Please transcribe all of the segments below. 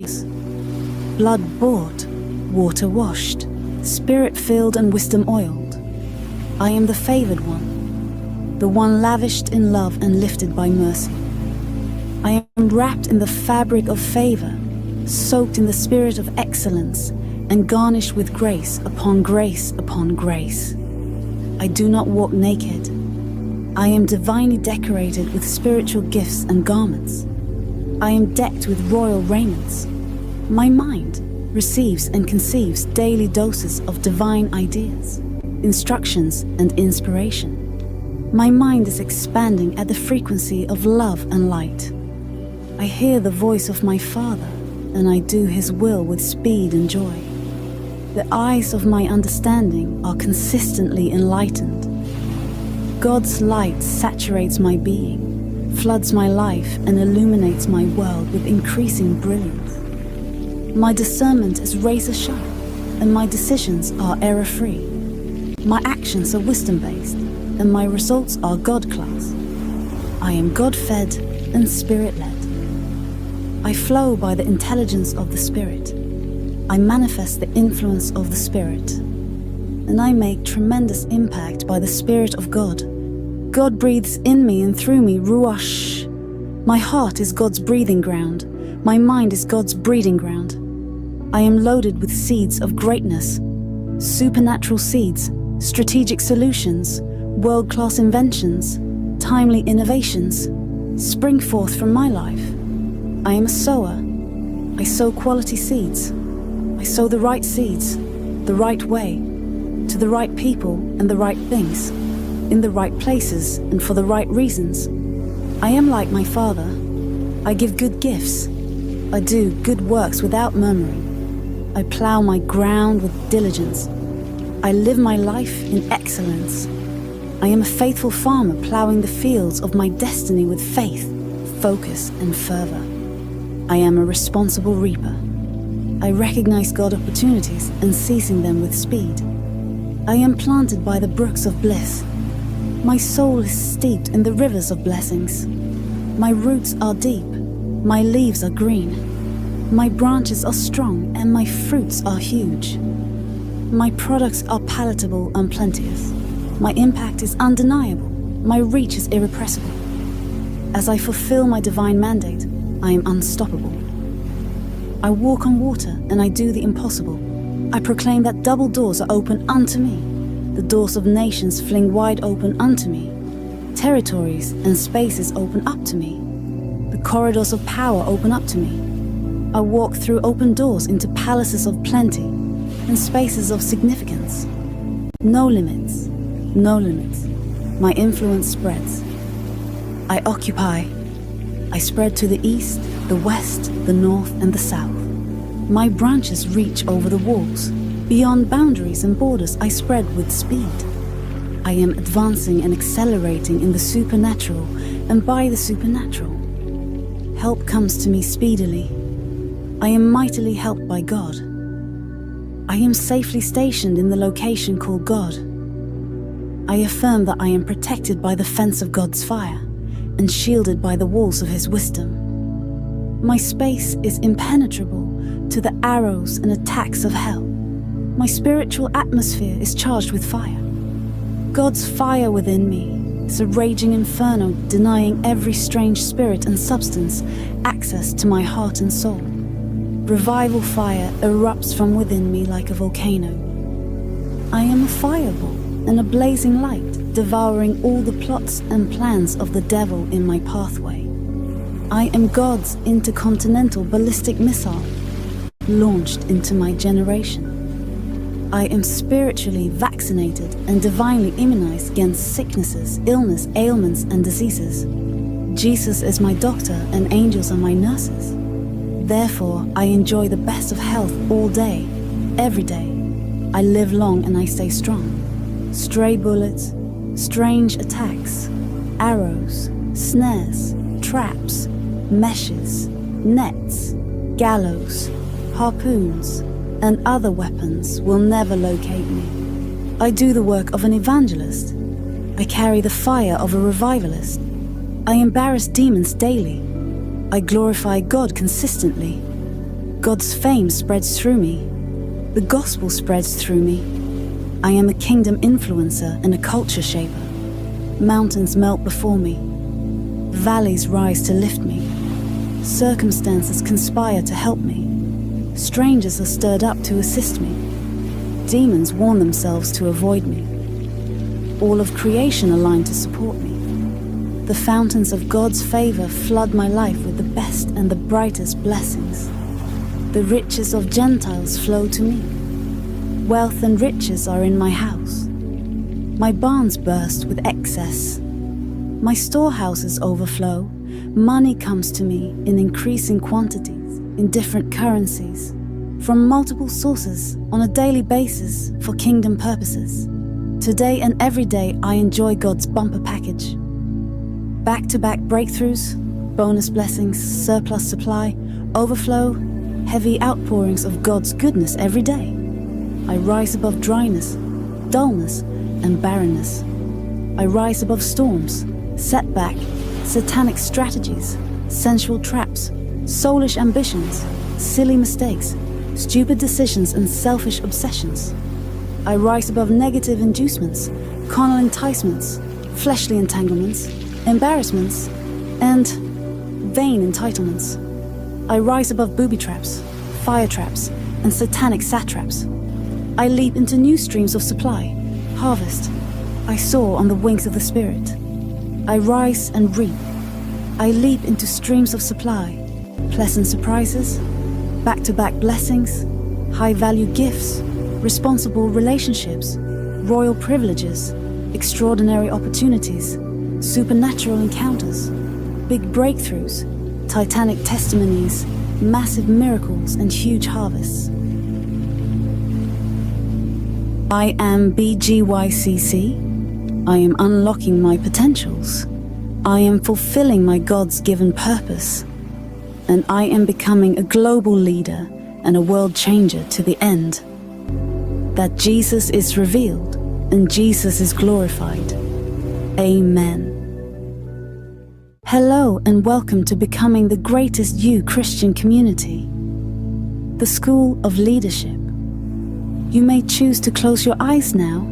Blood bought, water washed, spirit filled and wisdom oiled. I am the favored one, the one lavished in love and lifted by mercy. I am wrapped in the fabric of favor, soaked in the spirit of excellence, and garnished with grace upon grace upon grace. I do not walk naked. I am divinely decorated with spiritual gifts and garments. I am decked with royal raiments. My mind receives and conceives daily doses of divine ideas, instructions, and inspiration. My mind is expanding at the frequency of love and light. I hear the voice of my Father, and I do His will with speed and joy. The eyes of my understanding are consistently enlightened. God's light saturates my being, floods my life, and illuminates my world with increasing brilliance. My discernment is razor sharp, and my decisions are error-free. My actions are wisdom-based, and my results are God-class. I am God-fed and Spirit-led. I flow by the intelligence of the Spirit. I manifest the influence of the Spirit. And I make tremendous impact by the Spirit of God. God breathes in me and through me, Ruach. My heart is God's breathing ground. My mind is God's breeding ground. I am loaded with seeds of greatness, supernatural seeds, strategic solutions, world-class inventions, timely innovations spring forth from my life. I am a sower. I sow quality seeds. I sow the right seeds, the right way, to the right people and the right things, in the right places and for the right reasons. I am like my Father. I give good gifts. I do good works without murmuring. I plow my ground with diligence. I live my life in excellence. I am a faithful farmer plowing the fields of my destiny with faith, focus, and fervor. I am a responsible reaper. I recognize God opportunities and seizing them with speed. I am planted by the brooks of bliss. My soul is steeped in the rivers of blessings. My roots are deep. My leaves are green. My branches are strong and my fruits are huge. My products are palatable and plenteous. My impact is undeniable. My reach is irrepressible. As I fulfill my divine mandate, I am unstoppable. I walk on water and I do the impossible. I proclaim that double doors are open unto me. The doors of nations fling wide open unto me. Territories and spaces open up to me. The corridors of power open up to me. I walk through open doors into palaces of plenty and spaces of significance. No limits, no limits. My influence spreads. I occupy. I spread to the east, the west, the north, and the south. My branches reach over the walls. Beyond boundaries and borders, I spread with speed. I am advancing and accelerating in the supernatural and by the supernatural. Help comes to me speedily. I am mightily helped by God. I am safely stationed in the location called God. I affirm that I am protected by the fence of God's fire and shielded by the walls of His wisdom. My space is impenetrable to the arrows and attacks of hell. My spiritual atmosphere is charged with fire. God's fire within me is a raging inferno denying every strange spirit and substance access to my heart and soul. Revival fire erupts from within me like a volcano. I am a fireball and a blazing light, devouring all the plots and plans of the devil in my pathway. I am God's intercontinental ballistic missile, launched into my generation. I am spiritually vaccinated and divinely immunized against sicknesses, illness, ailments, and diseases. Jesus is my doctor and angels are my nurses. Therefore, I enjoy the best of health all day, every day. I live long and I stay strong. Stray bullets, strange attacks, arrows, snares, traps, meshes, nets, gallows, harpoons, and other weapons will never locate me. I do the work of an evangelist. I carry the fire of a revivalist. I embarrass demons daily. I glorify God consistently. God's fame spreads through me. The gospel spreads through me. I am a kingdom influencer and a culture shaper. Mountains melt before me. Valleys rise to lift me. Circumstances conspire to help me. Strangers are stirred up to assist me. Demons warn themselves to avoid me. All of creation align to support me. The fountains of God's favor flood my life with the best and the brightest blessings. The riches of Gentiles flow to me. Wealth and riches are in my house. My barns burst with excess. My storehouses overflow. Money comes to me in increasing quantities, in different currencies, from multiple sources on a daily basis for kingdom purposes. Today and every day I enjoy God's bumper package. Back-to-back breakthroughs, bonus blessings, surplus supply, overflow, heavy outpourings of God's goodness every day. I rise above dryness, dullness, and barrenness. I rise above storms, setback, satanic strategies, sensual traps, soulish ambitions, silly mistakes, stupid decisions, and selfish obsessions. I rise above negative inducements, carnal enticements, fleshly entanglements, embarrassments, and vain entitlements. I rise above booby traps, fire traps, and satanic satraps. I leap into new streams of supply, harvest. I soar on the wings of the Spirit. I rise and reap. I leap into streams of supply, pleasant surprises, back-to-back blessings, high-value gifts, responsible relationships, royal privileges, extraordinary opportunities, supernatural encounters, big breakthroughs, titanic testimonies, massive miracles, and huge harvests. I am Bgycc. I am unlocking my potentials. I am fulfilling my God's-given purpose. And I am becoming a global leader and a world changer to the end. That Jesus is revealed and Jesus is glorified. Amen. Hello and welcome to Becoming the Greatest You Christian Community, the School of Leadership. You may choose to close your eyes now,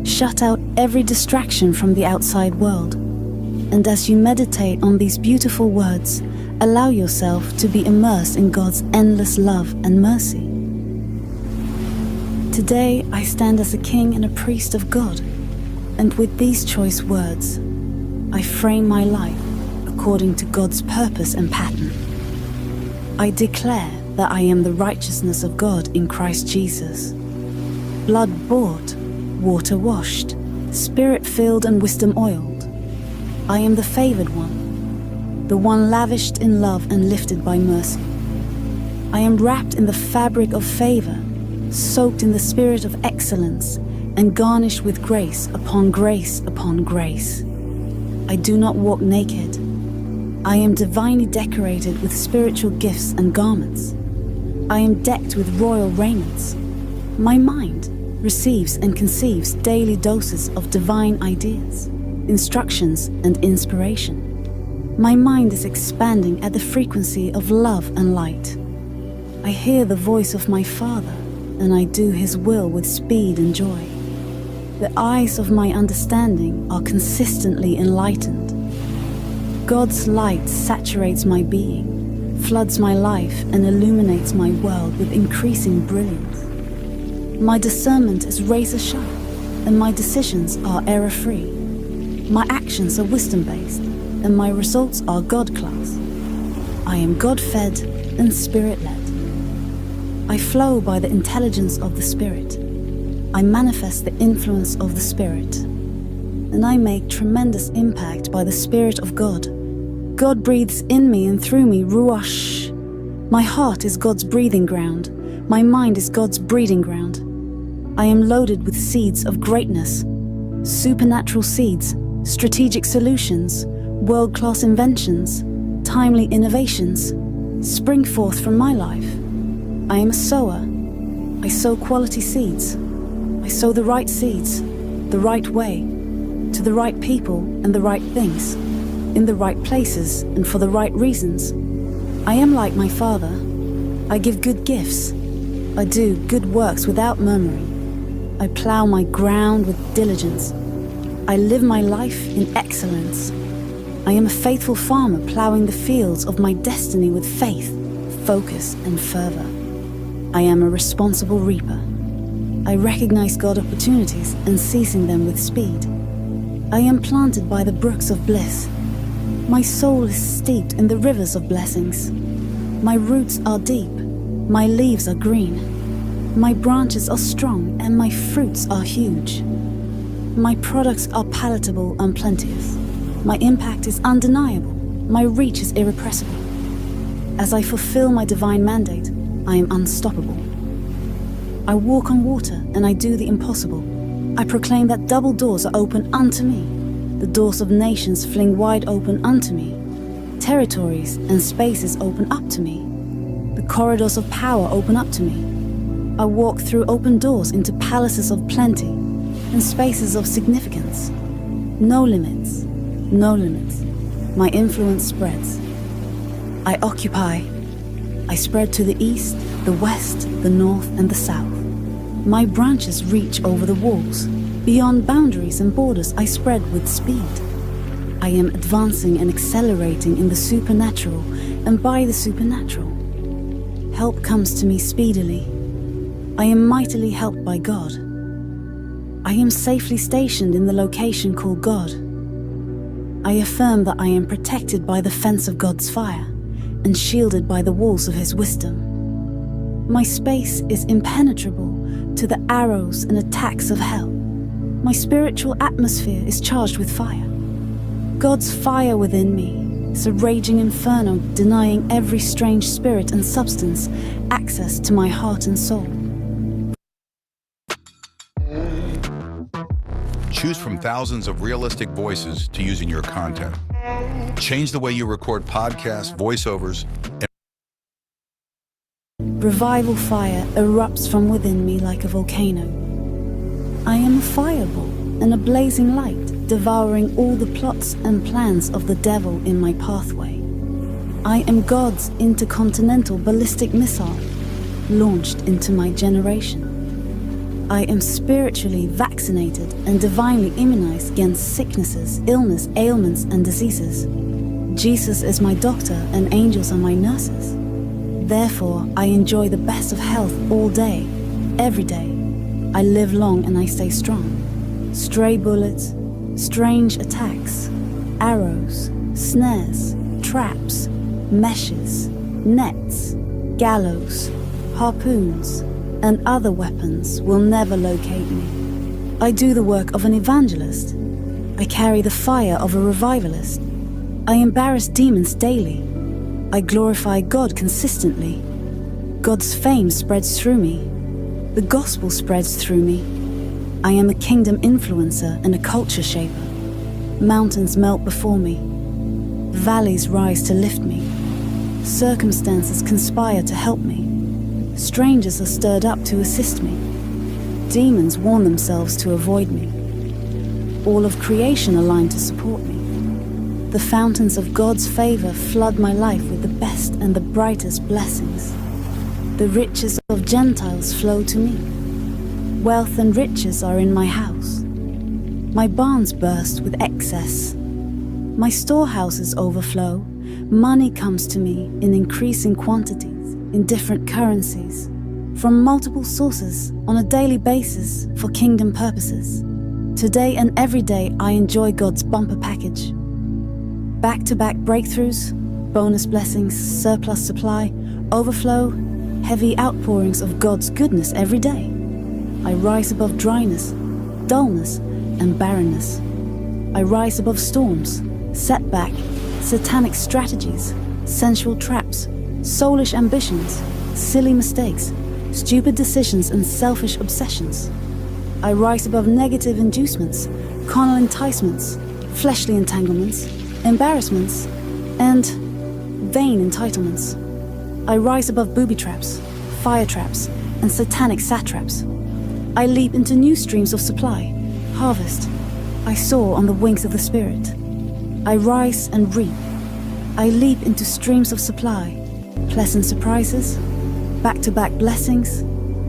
shut out every distraction from the outside world, and as you meditate on these beautiful words, allow yourself to be immersed in God's endless love and mercy. Today, I stand as a king and a priest of God, and with these choice words, I frame my life according to God's purpose and pattern. I declare that I am the righteousness of God in Christ Jesus, blood-bought, water-washed, Spirit-filled and wisdom-oiled. I am the favored one, the one lavished in love and lifted by mercy. I am wrapped in the fabric of favor, soaked in the spirit of excellence, and garnished with grace upon grace upon grace. I do not walk naked. I am divinely decorated with spiritual gifts and garments. I am decked with royal raiments. My mind receives and conceives daily doses of divine ideas, instructions, and inspiration. My mind is expanding at the frequency of love and light. I hear the voice of my Father, and I do His will with speed and joy. The eyes of my understanding are consistently enlightened. God's light saturates my being, floods my life, and illuminates my world with increasing brilliance. My discernment is razor sharp, and my decisions are error-free. My actions are wisdom-based, and my results are God-class. I am God-fed and Spirit-led. I flow by the intelligence of the Spirit. I manifest the influence of the Spirit. And I make tremendous impact by the Spirit of God. God breathes in me and through me, Ruach. My heart is God's breathing ground. My mind is God's breeding ground. I am loaded with seeds of greatness, supernatural seeds, strategic solutions, world-class inventions, timely innovations, spring forth from my life. I am a sower. I sow quality seeds. I sow the right seeds, the right way, to the right people and the right things, in the right places and for the right reasons. I am like my Father. I give good gifts. I do good works without murmuring. I plow my ground with diligence. I live my life in excellence. I am a faithful farmer plowing the fields of my destiny with faith, focus, and fervor. I am a responsible reaper. I recognize God opportunities and seizing them with speed. I am planted by the brooks of bliss. My soul is steeped in the rivers of blessings. My roots are deep. My leaves are green. My branches are strong and my fruits are huge. My products are palatable and plenteous. My impact is undeniable. My reach is irrepressible. As I fulfill my divine mandate, I am unstoppable. I walk on water and I do the impossible. I proclaim that double doors are open unto me. The doors of nations fling wide open unto me. Territories and spaces open up to me. The corridors of power open up to me. I walk through open doors into palaces of plenty and spaces of significance. No limits, no limits. My influence spreads. I occupy. I spread to the east, the west, the north, and the south. My branches reach over the walls. Beyond boundaries and borders, I spread with speed. I am advancing and accelerating in the supernatural and by the supernatural. Help comes to me speedily. I am mightily helped by God. I am safely stationed in the location called God. I affirm that I am protected by the fence of God's fire and shielded by the walls of His wisdom. My space is impenetrable to the arrows and attacks of hell. My spiritual atmosphere is charged with fire. God's fire within me is a raging inferno denying every strange spirit and substance access to my heart and soul. Choose from thousands of realistic voices to use in your content. Change the way you record podcasts, voiceovers, and Revival fire erupts from within me like a volcano. I am a fireball and a blazing light, devouring all the plots and plans of the devil in my pathway. I am God's intercontinental ballistic missile, launched into my generation. I am spiritually vaccinated and divinely immunized against sicknesses, illness, ailments, and diseases. Jesus is my doctor and angels are my nurses. Therefore, I enjoy the best of health all day, every day. I live long and I stay strong. Stray bullets, strange attacks, arrows, snares, traps, meshes, nets, gallows, harpoons, and other weapons will never locate me. I do the work of an evangelist. I carry the fire of a revivalist. I embarrass demons daily. I glorify God consistently. God's fame spreads through me. The gospel spreads through me. I am a kingdom influencer and a culture shaper. Mountains melt before me. Valleys rise to lift me. Circumstances conspire to help me. Strangers are stirred up to assist me. Demons warn themselves to avoid me. All of creation align to support me. The fountains of God's favor flood my life with the best and the brightest blessings. The riches of Gentiles flow to me. Wealth and riches are in my house. My barns burst with excess. My storehouses overflow. Money comes to me in increasing quantities, in different currencies, from multiple sources on a daily basis for kingdom purposes. Today and every day I enjoy God's bumper package. Back-to-back breakthroughs, bonus blessings, surplus supply, overflow, heavy outpourings of God's goodness every day. I rise above dryness, dullness, and barrenness. I rise above storms, setback, satanic strategies, sensual traps, soulish ambitions, silly mistakes, stupid decisions, and selfish obsessions. I rise above negative inducements, carnal enticements, fleshly entanglements, embarrassments, and vain entitlements. I rise above booby traps, fire traps, and satanic satraps. I leap into new streams of supply, harvest. I soar on the wings of the Spirit. I rise and reap. I leap into streams of supply, pleasant surprises, back-to-back blessings,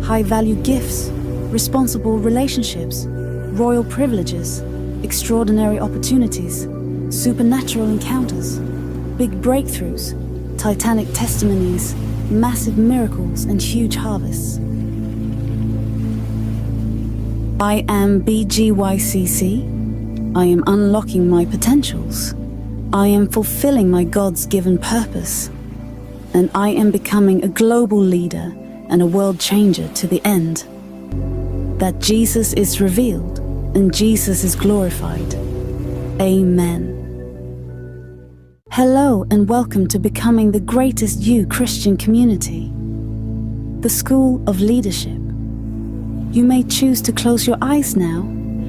high-value gifts, responsible relationships, royal privileges, extraordinary opportunities, supernatural encounters, big breakthroughs, titanic testimonies, massive miracles, and huge harvests. I am Bgycc. I am unlocking my potentials. I am fulfilling my God's-given purpose. And I am becoming a global leader and a world changer to the end. That Jesus is revealed and Jesus is glorified. Amen. Hello and welcome to Becoming the Greatest You Christian Community, the School of Leadership. You may choose to close your eyes now,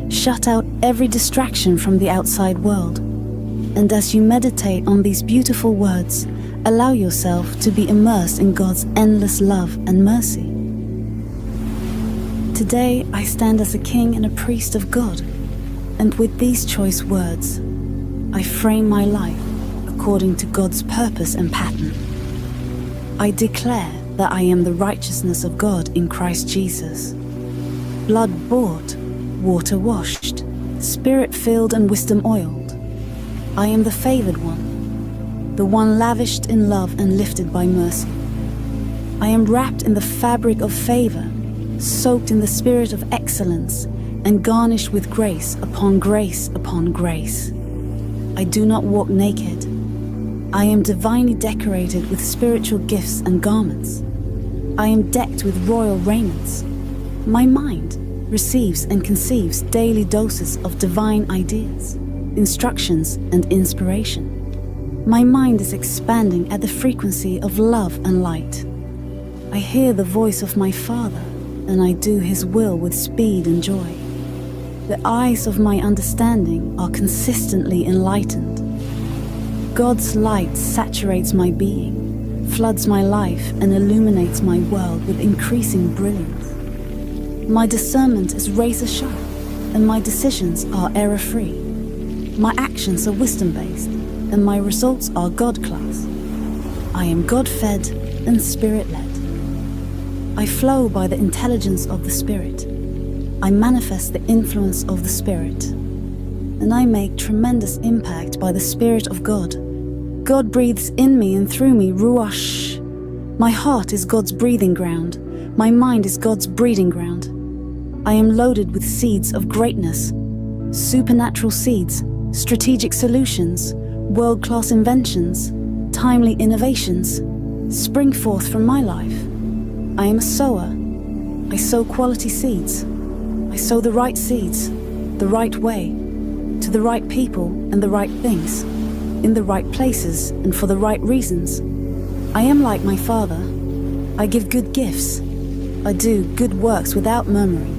shut out every distraction from the outside world, and as you meditate on these beautiful words, allow yourself to be immersed in God's endless love and mercy. Today, I stand as a king and a priest of God, and with these choice words, I frame my life according to God's purpose and pattern. I declare that I am the righteousness of God in Christ Jesus, blood-bought, water-washed, spirit-filled and wisdom-oiled. I am the favored one, the one lavished in love and lifted by mercy. I am wrapped in the fabric of favor, soaked in the spirit of excellence, and garnished with grace upon grace upon grace. I do not walk naked. I am divinely decorated with spiritual gifts and garments. I am decked with royal raiments. My mind receives and conceives daily doses of divine ideas, instructions, and inspiration. My mind is expanding at the frequency of love and light. I hear the voice of my Father, and I do His will with speed and joy. The eyes of my understanding are consistently enlightened. God's light saturates my being, floods my life, and illuminates my world with increasing brilliance. My discernment is razor sharp, and my decisions are error-free. My actions are wisdom-based, and my results are God-class. I am God-fed and Spirit-led. I flow by the intelligence of the Spirit. I manifest the influence of the Spirit. And I make tremendous impact by the Spirit of God. God breathes in me and through me, Ruach. My heart is God's breathing ground. My mind is God's breeding ground. I am loaded with seeds of greatness, supernatural seeds, strategic solutions, world-class inventions, timely innovations, spring forth from my life. I am a sower. I sow quality seeds. I sow the right seeds, the right way, to the right people and the right things, in the right places and for the right reasons. I am like my Father. I give good gifts. I do good works without murmuring.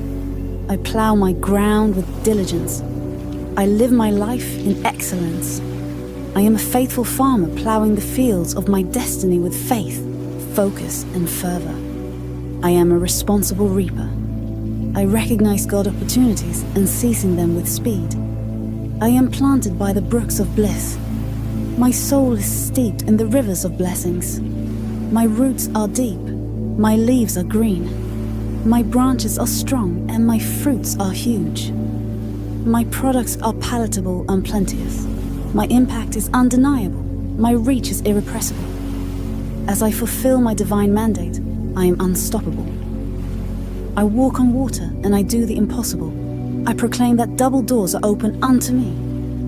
I plow my ground with diligence. I live my life in excellence. I am a faithful farmer plowing the fields of my destiny with faith, focus, and fervor. I am a responsible reaper. I recognize God opportunities and seizing them with speed. I am planted by the brooks of bliss. My soul is steeped in the rivers of blessings. My roots are deep. My leaves are green. My branches are strong and my fruits are huge. My products are palatable and plenteous. My impact is undeniable. My reach is irrepressible. As I fulfill my divine mandate, I am unstoppable. I walk on water and I do the impossible. I proclaim that double doors are open unto me.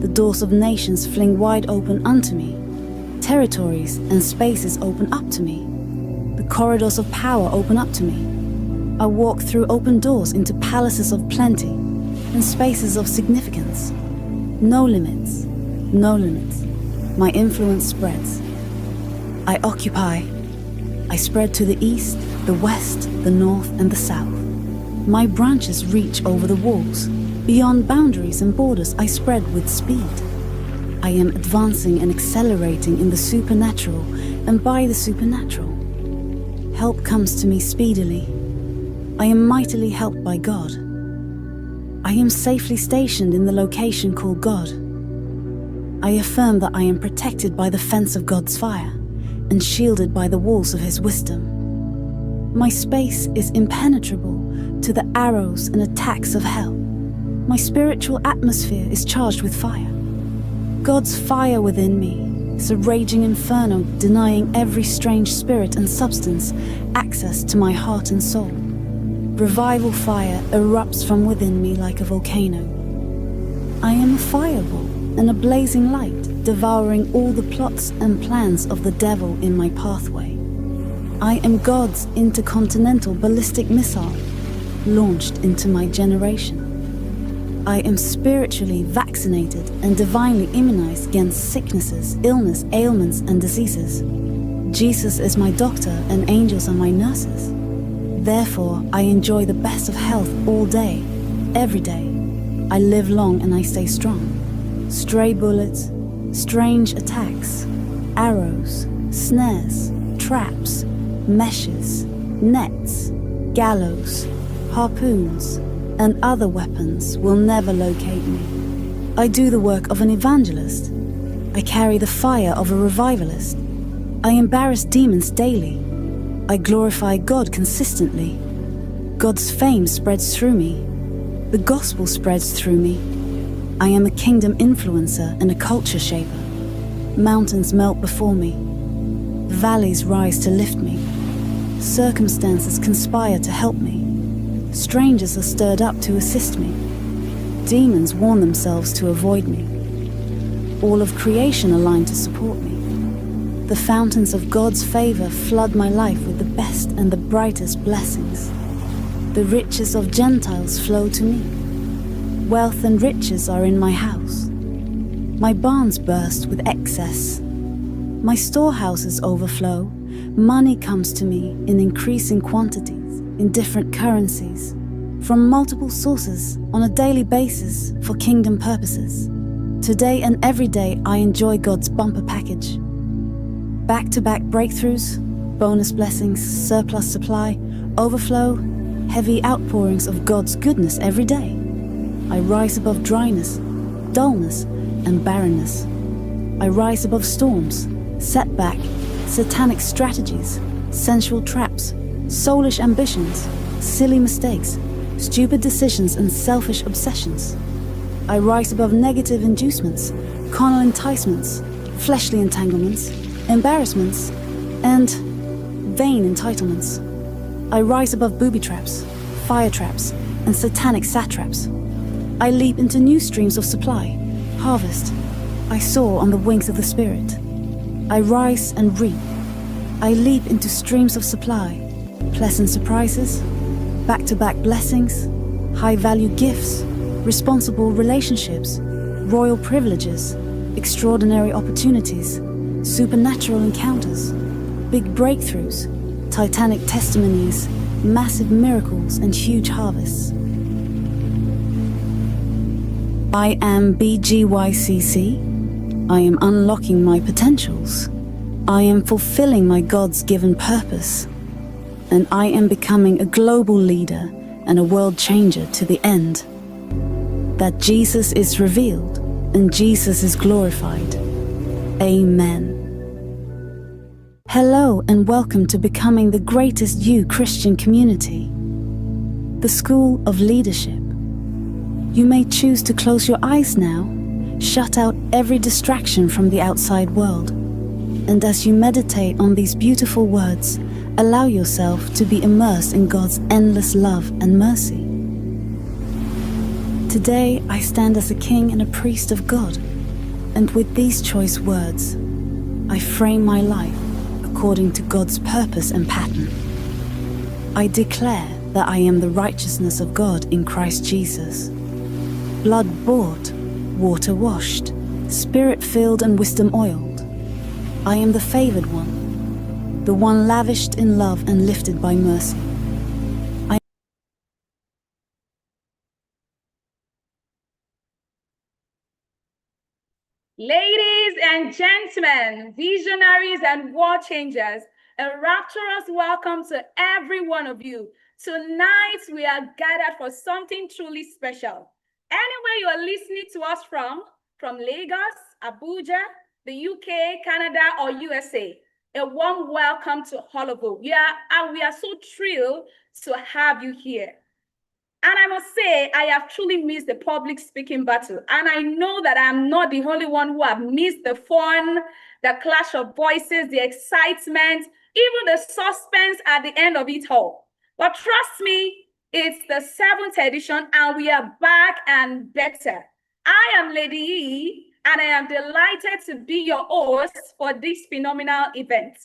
The doors of nations fling wide open unto me. Territories and spaces open up to me. The corridors of power open up to me. I walk through open doors into palaces of plenty and spaces of significance. No limits, no limits. My influence spreads. I occupy. I spread to the east, the west, the north, and the south. My branches reach over the walls. Beyond boundaries and borders, I spread with speed. I am advancing and accelerating in the supernatural and by the supernatural. Help comes to me speedily. I am mightily helped by God. I am safely stationed in the location called God. I affirm that I am protected by the fence of God's fire and shielded by the walls of His wisdom. My space is impenetrable to the arrows and attacks of hell. My spiritual atmosphere is charged with fire. God's fire within me is a raging inferno denying every strange spirit and substance access to my heart and soul. Revival fire erupts from within me like a volcano. I am a fireball and a blazing light, devouring all the plots and plans of the devil in my pathway. I am God's intercontinental ballistic missile, launched into my generation. I am spiritually vaccinated and divinely immunized against sicknesses, illness, ailments, and diseases. Jesus is my doctor and angels are my nurses. Therefore, I enjoy the best of health all day, every day. I live long and I stay strong. Stray bullets, strange attacks, arrows, snares, traps, meshes, nets, gallows, harpoons, and other weapons will never locate me. I do the work of an evangelist. I carry the fire of a revivalist. I embarrass demons daily. I glorify God consistently. God's fame spreads through me. The gospel spreads through me. I am a kingdom influencer and a culture shaper. Mountains melt before me. Valleys rise to lift me. Circumstances conspire to help me. Strangers are stirred up to assist me. Demons warn themselves to avoid me. All of creation align to support me. The fountains of God's favor flood my life with the best and the brightest blessings. The riches of Gentiles flow to me. Wealth and riches are in my house. My barns burst with excess. My storehouses overflow. Money comes to me in increasing quantities, in different currencies, from multiple sources on a daily basis for kingdom purposes. Today and every day I enjoy God's bumper package. Back-to-back breakthroughs, bonus blessings, surplus supply, overflow, heavy outpourings of God's goodness every day. I rise above dryness, dullness, and barrenness. I rise above storms, setback, satanic strategies, sensual traps, soulish ambitions, silly mistakes, stupid decisions, and selfish obsessions. I rise above negative inducements, carnal enticements, fleshly entanglements, embarrassments, and vain entitlements. I rise above booby traps, fire traps, and satanic satraps. I leap into new streams of supply, harvest. I soar on the wings of the Spirit. I rise and reap. I leap into streams of supply, pleasant surprises, back-to-back blessings, high-value gifts, responsible relationships, royal privileges, extraordinary opportunities, supernatural encounters, big breakthroughs, titanic testimonies, massive miracles, and huge harvests. I am Bgycc. I am unlocking my potentials. I am fulfilling my God's-given purpose. And I am becoming a global leader and a world changer to the end. That Jesus is revealed and Jesus is glorified. Amen. Hello and welcome to Becoming the Greatest You Christian Community, the School of Leadership. You may choose to close your eyes now, shut out every distraction from the outside world, and as you meditate on these beautiful words, allow yourself to be immersed in God's endless love and mercy. Today, I stand as a king and a priest of God, and with these choice words, I frame my life according to God's purpose and pattern. I declare that I am the righteousness of God in Christ Jesus. Blood-bought, water-washed, Spirit-filled and wisdom-oiled. I am the favored one, the one lavished in love and lifted by mercy. Ladies and gentlemen, visionaries and world changers, a rapturous welcome to every one of you. Tonight, we are gathered for something truly special. Anywhere you are listening to us from Lagos, Abuja, the UK, Canada, or USA, A warm welcome to all of you. We are so thrilled to have you here. And I must say, I have truly missed the public speaking battle. And I know that I'm not the only one who have missed the fun, the clash of voices, the excitement, even the suspense at the end of it all. But trust me, it's the 7th edition and we are back and better. I am Lady E, and I am delighted to be your host for this phenomenal event.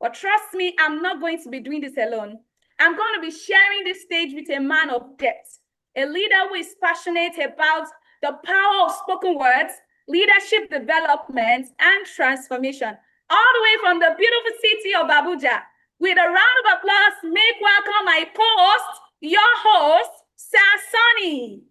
But trust me, I'm not going to be doing this alone. I'm going to be sharing this stage with a man of depth, a leader who is passionate about the power of spoken words, leadership development, and transformation, all the way from the beautiful city of Abuja. With a round of applause, make welcome my co-host, your host, Sir Sonny.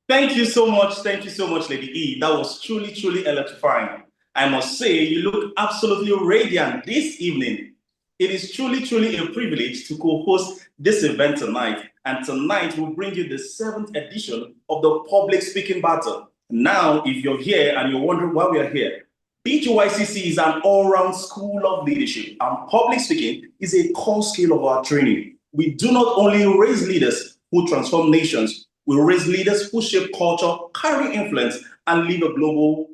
Thank you so much. Thank you so much, Lady E. That was truly, truly electrifying. I must say, you look absolutely radiant this evening. It is truly, truly a privilege to co-host this event tonight. And tonight we'll bring you the 7th edition of the Public Speaking Battle. Now, if you're here and you're wondering why we are here, Bgycc is an all-round school of leadership, and public speaking is a core skill of our training. We do not only raise leaders who transform nations, we raise leaders who shape culture, carry influence, and leave a global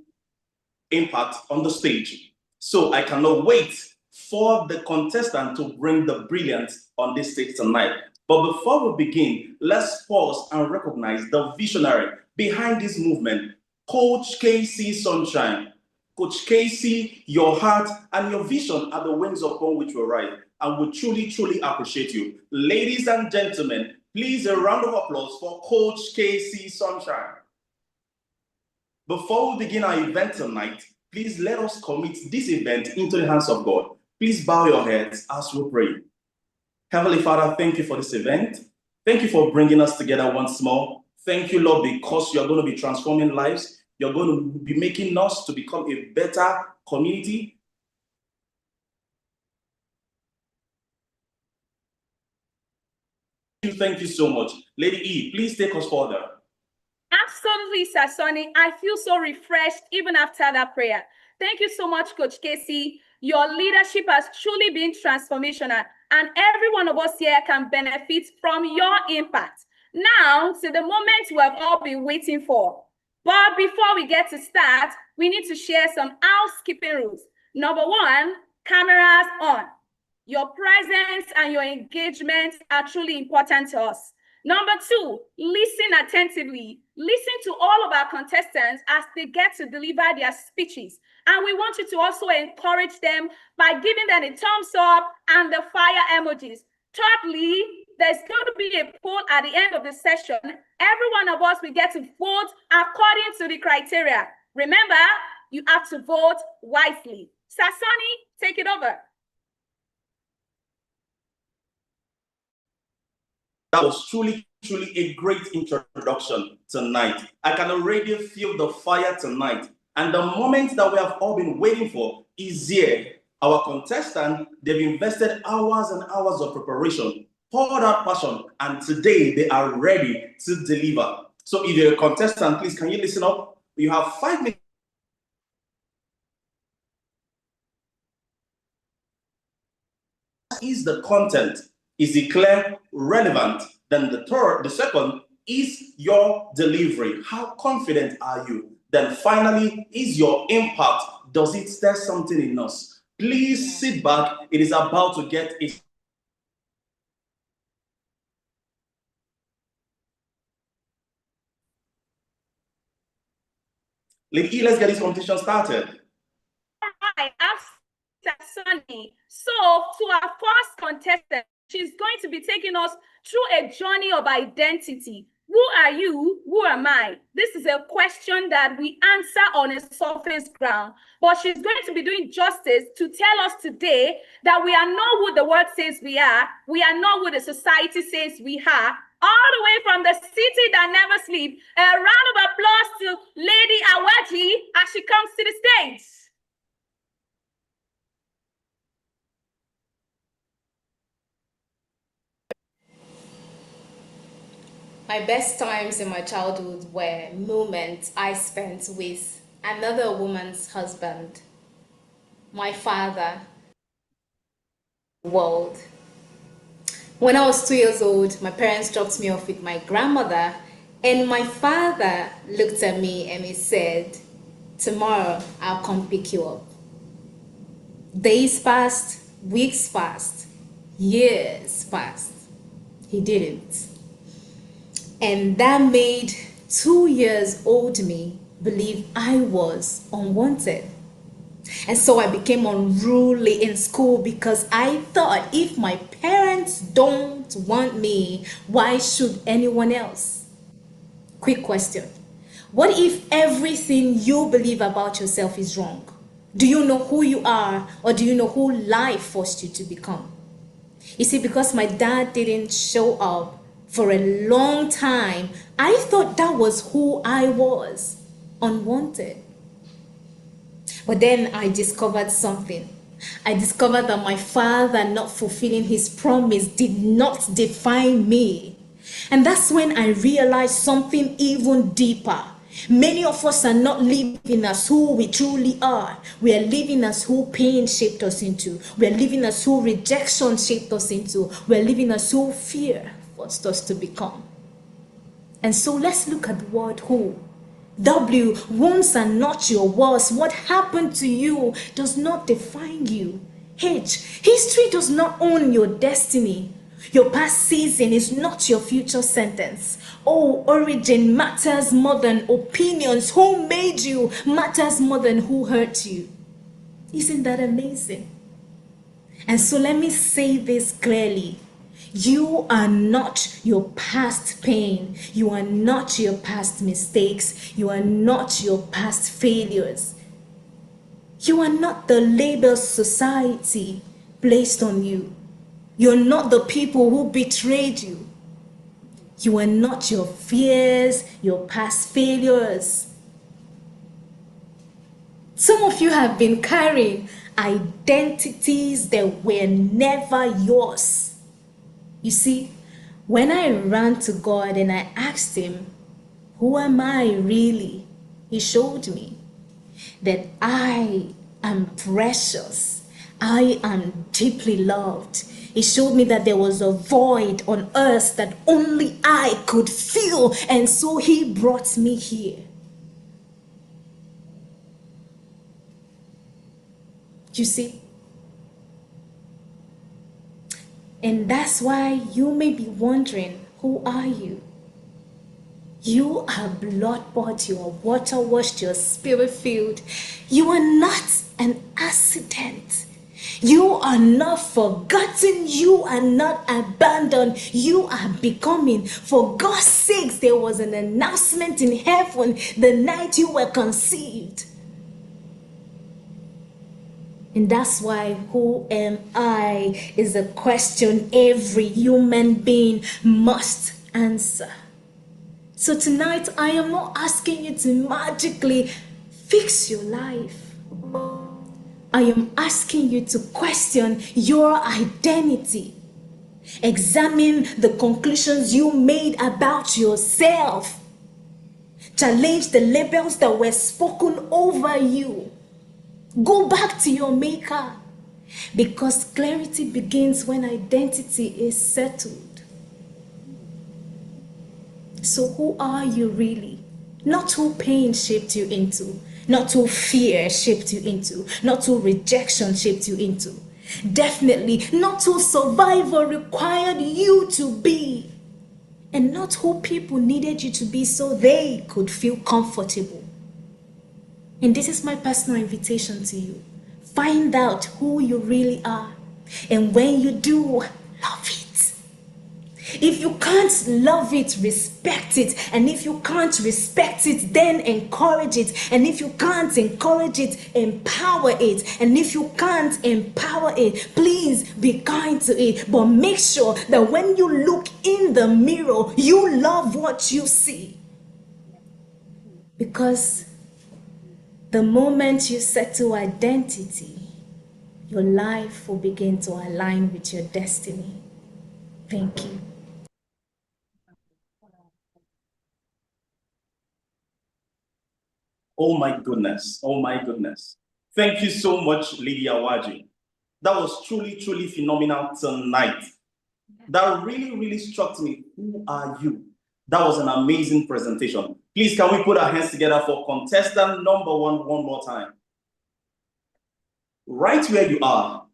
impact on the stage. So I cannot wait for the contestant to bring the brilliance on this stage tonight. But before we begin, let's pause and recognize the visionary behind this movement, Coach KC Sunshine. Coach KC, your heart and your vision are the wings upon which we ride, and we truly, truly appreciate you. Ladies and gentlemen, please a round of applause for Coach KC Sunshine. Before we begin our event tonight, please let us commit this event into the hands of God. Please bow your heads as we pray. Heavenly Father, thank you for this event. Thank you for bringing us together once more. Thank you, Lord, because you're going to be transforming lives. You're going to be making us to become a better community. Thank you so much. Lady E, please take us further. Absolutely, Sir Sonny. I feel so refreshed even after that prayer. Thank you so much, Coach KC. Your leadership has truly been transformational, and every one of us here can benefit from your impact. Now, to the moment we have all been waiting for. But before we get to start, we need to share some housekeeping rules. Number 1, cameras on. Your presence and your engagement are truly important to us. Number 2, listen attentively. Listen to all of our contestants as they get to deliver their speeches. And we want you to also encourage them by giving them a thumbs up and the fire emojis. Thirdly, there's going to be a poll at the end of the session. Every one of us will get to vote according to the criteria. Remember, you have to vote wisely. Sir Sonny, take it over. That was truly, truly a great introduction tonight. I can already feel the fire tonight. And the moment that we have all been waiting for is here. Our contestant, they've invested hours and hours of preparation, poured out passion, and today they are ready to deliver. So if you're a contestant, please, can you listen up? You have 5 minutes. Is the content? Is it clear, relevant? Then the second is your delivery. How confident are you? Then finally, is your impact? Does it stir something in us? Please sit back. It is about to get it. Let's get this competition started. All right, Sonny. So to our first contestant, she's going to be taking us through a journey of identity. Who are you? Who am I? This is a question that we answer on a surface ground, but she's going to be doing justice to tell us today that we are not who the world says we are not who the society says we are, all the way from the city that never sleeps. A round of applause to Lady Awaji as she comes to the stage. My best times in my childhood were moments I spent with another woman's husband, my father, world. When I was 2 years old, my parents dropped me off with my grandmother, and my father looked at me and he said, "Tomorrow I'll come pick you up." Days passed, weeks passed, years passed. He didn't. And that made 2 years old me believe I was unwanted. And so I became unruly in school because I thought if my parents don't want me, why should anyone else? Quick question. What if everything you believe about yourself is wrong? Do you know who you are, or do you know who life forced you to become? You see, because my dad didn't show up for a long time, I thought that was who I was, unwanted. But then I discovered something. I discovered that my father not fulfilling his promise did not define me. And that's when I realized something even deeper. Many of us are not living as who we truly are. We are living as who pain shaped us into. We are living as who rejection shaped us into. We are living as who fear forced us to become. And so let's look at the word who. W, wounds are not your worst. What happened to you does not define you. H, history does not own your destiny. Your past season is not your future sentence. O, origin matters more than opinions. Who made you matters more than who hurt you. Isn't that amazing? And so let me say this clearly. You are not your past pain. You are not your past mistakes. You are not your past failures. You are not the label society placed on you. You're not the people who betrayed you. You are not your fears, your past failures. Some of you have been carrying identities that were never yours. You see, when I ran to God and I asked him, who am I really? He showed me that I am precious. I am deeply loved. He showed me that there was a void on earth that only I could fill. And so he brought me here. You see? And that's why you may be wondering, who are you? You are blood-bought, you are water-washed, you are spirit-filled. You are not an accident. You are not forgotten. You are not abandoned. You are becoming. For God's sakes, there was an announcement in heaven the night you were conceived. And that's why who am I is a question every human being must answer. So tonight, I am not asking you to magically fix your life. I am asking you to question your identity. Examine the conclusions you made about yourself. Challenge the labels that were spoken over you. Go back to your maker. Because clarity begins when identity is settled. So who are you really? Not who pain shaped you into. Not who fear shaped you into. Not who rejection shaped you into. Definitely not who survival required you to be. And not who people needed you to be so they could feel comfortable. And this is my personal invitation to you. Find out who you really are. And when you do, love it. If you can't love it, respect it. And if you can't respect it, then encourage it. And if you can't encourage it, empower it. And if you can't empower it, please be kind to it. But make sure that when you look in the mirror, you love what you see. Because the moment you settle identity, your life will begin to align with your destiny. Thank you. Oh my goodness. Oh my goodness. Thank you so much, Lady Awaji. That was truly, truly phenomenal tonight. That really, really struck me. Who are you? That was an amazing presentation. Please, can we put our hands together for contestant number one more time? Right where you are,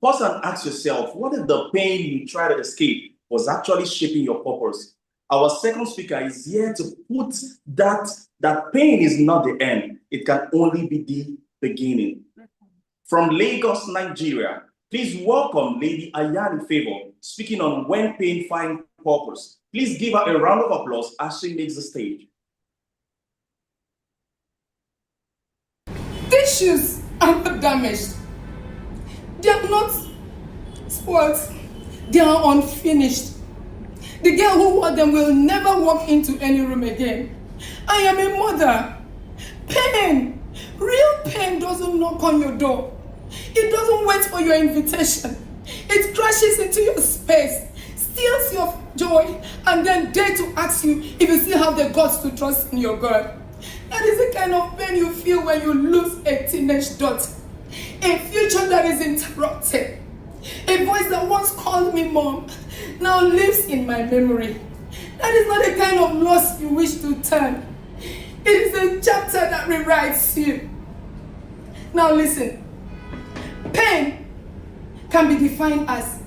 pause and ask yourself, what if the pain you try to escape was actually shaping your purpose? Our second speaker is here to put that pain is not the end. It can only be the beginning. From Lagos, Nigeria, please welcome Lady Ayani Favor, speaking on when pain finds purpose. Please give her a round of applause as she makes the stage. These shoes are not damaged. They are not spoiled. They are unfinished. The girl who wore them will never walk into any room again. I am a mother. Pain, real pain doesn't knock on your door. It doesn't wait for your invitation. It crashes into your space, steals your joy, and then dare to ask you if you still have the guts to trust in your God. That is the kind of pain you feel when you lose a teenage daughter, a future that is interrupted, a voice that once called me mom now lives in my memory. That is not the kind of loss you wish to turn. It is a chapter that rewrites you. Now listen, pain can be defined as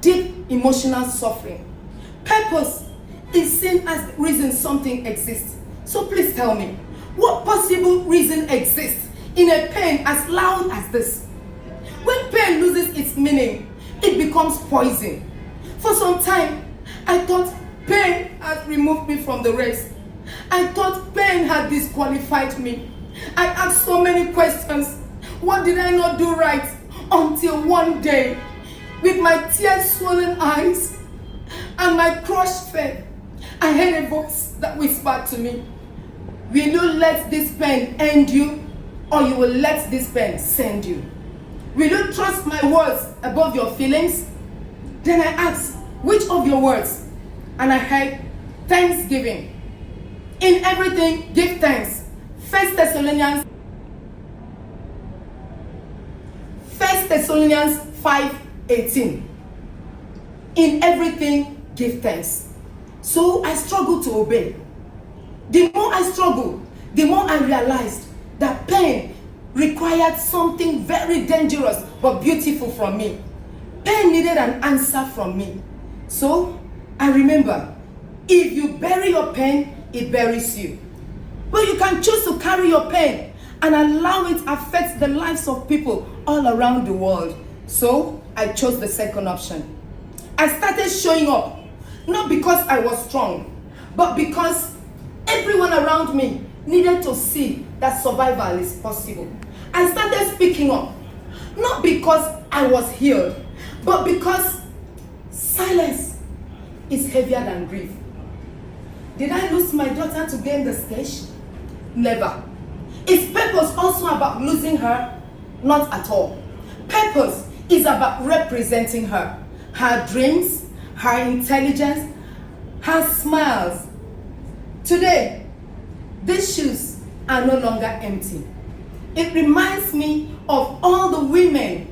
deep emotional suffering. Purpose is seen as the reason something exists. So please tell me, what possible reason exists in a pain as loud as this? When pain loses its meaning, it becomes poison. For some time, I thought pain had removed me from the race. I thought pain had disqualified me. I asked so many questions. What did I not do right? Until one day, with my tear-swollen eyes and my crushed faith, I heard a voice that whispered to me, will you let this pain end you, or you will let this pain send you? Will you trust my words above your feelings? Then I asked, which of your words? And I heard, thanksgiving. In everything, give thanks. 1 Thessalonians 5:18. In everything, give thanks. So I struggled to obey. The more I struggled, the more I realized that pain required something very dangerous but beautiful from me. Pain needed an answer from me. So I remember, if you bury your pain, it buries you. But you can choose to carry your pain and allow it affect the lives of people all around the world. So I chose the second option. I started showing up, not because I was strong, but because everyone around me needed to see that survival is possible. I started speaking up, not because I was healed, but because silence is heavier than grief. Did I lose my daughter to gain the stage? Never. Is purpose also about losing her? Not at all. Purpose is about representing her, her dreams, her intelligence, her smiles. Today, these shoes are no longer empty. It reminds me of all the women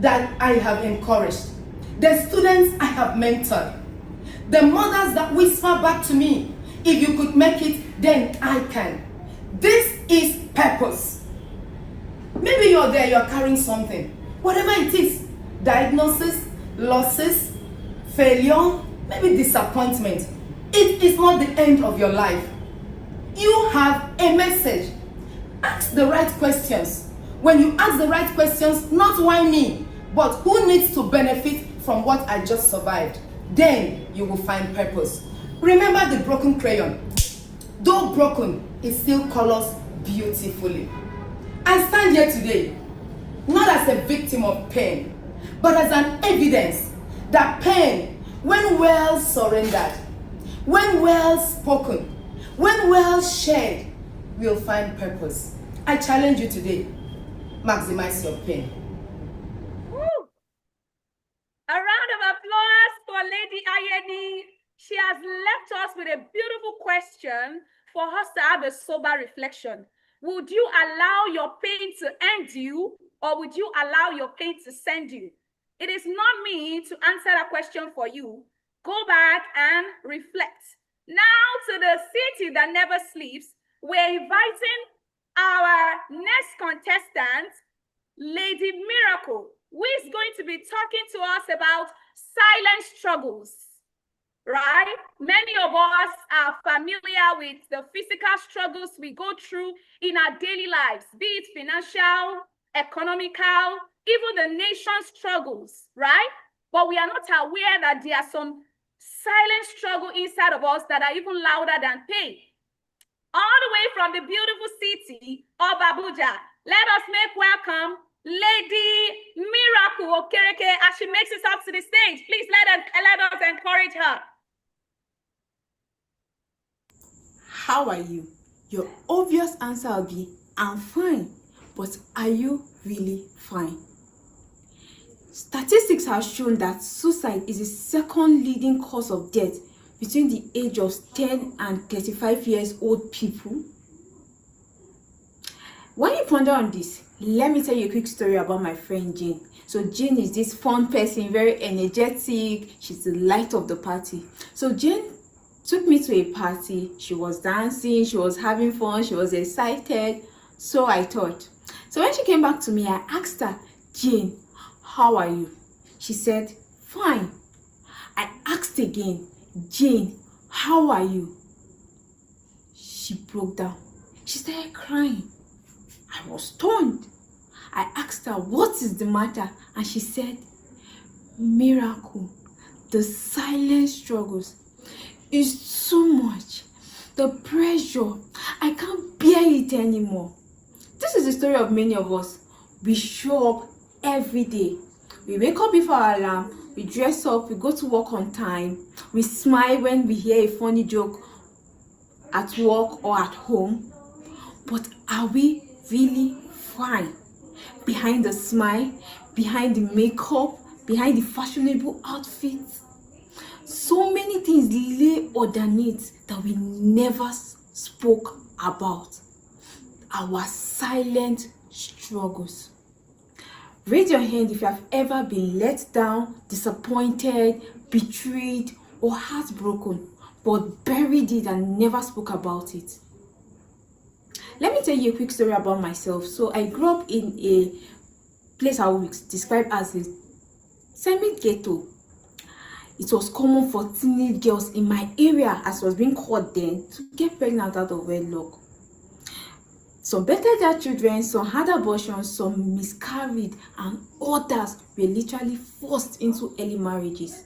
that I have encouraged, the students I have mentored, the mothers that whisper back to me, if you could make it, then I can. This is purpose. Maybe you're there, you're carrying something, whatever it is, diagnosis, losses, failure, maybe disappointment. It is not the end of your life. You have a message. Ask the right questions. When you ask the right questions, not why me, but who needs to benefit from what I just survived, then you will find purpose. Remember the broken crayon. Though broken, it still colors beautifully. I stand here today, not as a victim of pain, but as an evidence that pain, when well surrendered, when well spoken, when well shared, will find purpose. I challenge you today, maximize your pain. Woo! A round of applause for Lady Ayeni. She has left us with a beautiful question for us to have a sober reflection. Would you allow your pain to end you, or would you allow your pain to send you? It is not me to answer that question for you. Go back and reflect. Now to the city that never sleeps, we're inviting our next contestant, Lady Miracle, who is going to be talking to us about silent struggles, right? Many of us are familiar with the physical struggles we go through in our daily lives, be it financial, economical, even the nation's struggles, right? But we are not aware that there are some silent struggle inside of us that are even louder than pain. All the way from the beautiful city of Abuja, let us make welcome Lady Miracle Okereke as she makes it up to the stage. Please let us encourage her. How are you? Your obvious answer will be, I'm fine. But are you really fine? Statistics have shown that suicide is the second leading cause of death between the age of 10 and 35 years old people. When you ponder on this, let me tell you a quick story about my friend Jane. So Jane is this fun person, very energetic. She's the light of the party. So Jane took me to a party. She was dancing, she was having fun, she was excited. So I thought. So when she came back to me, I asked her, Jane, how are you? She said, fine. I asked again, Jane, how are you? She broke down. She started crying. I was stunned. I asked her, what is the matter? And she said, Miracle, the silent struggles is too much. The pressure, I can't bear it anymore. This is the story of many of us. We show up every day. We wake up before our alarm, we dress up, we go to work on time, we smile when we hear a funny joke at work or at home. But are we really fine? Behind the smile, behind the makeup, behind the fashionable outfits, so many things lay underneath that we never spoke about. Our silent struggles. Raise your hand if you have ever been let down, disappointed, betrayed, or heartbroken, but buried it and never spoke about it. Let me tell you a quick story about myself. So I grew up in a place I would describe as a semi-ghetto. It was common for teenage girls in my area, as was being called then, to get pregnant out of wedlock. Some bettered their children, some had abortions, some miscarried, and others were literally forced into early marriages.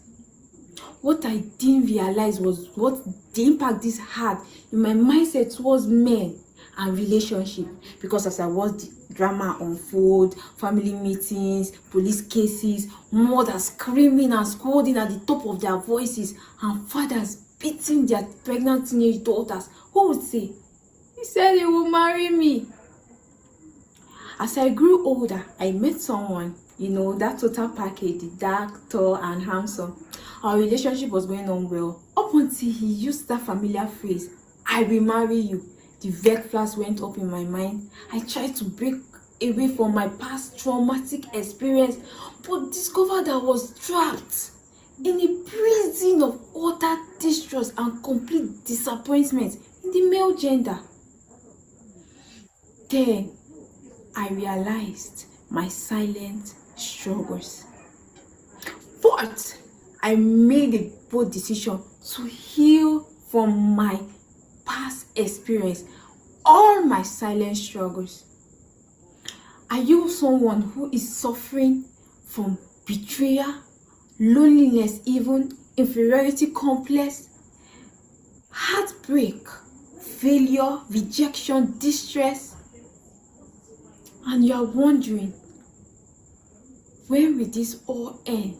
What I didn't realize was what the impact this had in my mindset towards men and relationship, because as I watched the drama unfold, family meetings, police cases, mothers screaming and scolding at the top of their voices, and fathers beating their pregnant teenage daughters, who would say, he said he will marry me. As I grew older, I met someone, that total package, the dark, tall, and handsome. Our relationship was going on well, up until he used that familiar phrase, I will marry you. The red flags went up in my mind. I tried to break away from my past traumatic experience, but discovered I was trapped in a prison of utter distrust and complete disappointment in the male gender. Then I realized my silent struggles. But I made a bold decision to heal from my past experience, all my silent struggles. Are you someone who is suffering from betrayal, loneliness, even inferiority complex, heartbreak, failure, rejection, distress? And you are wondering, when will this all end?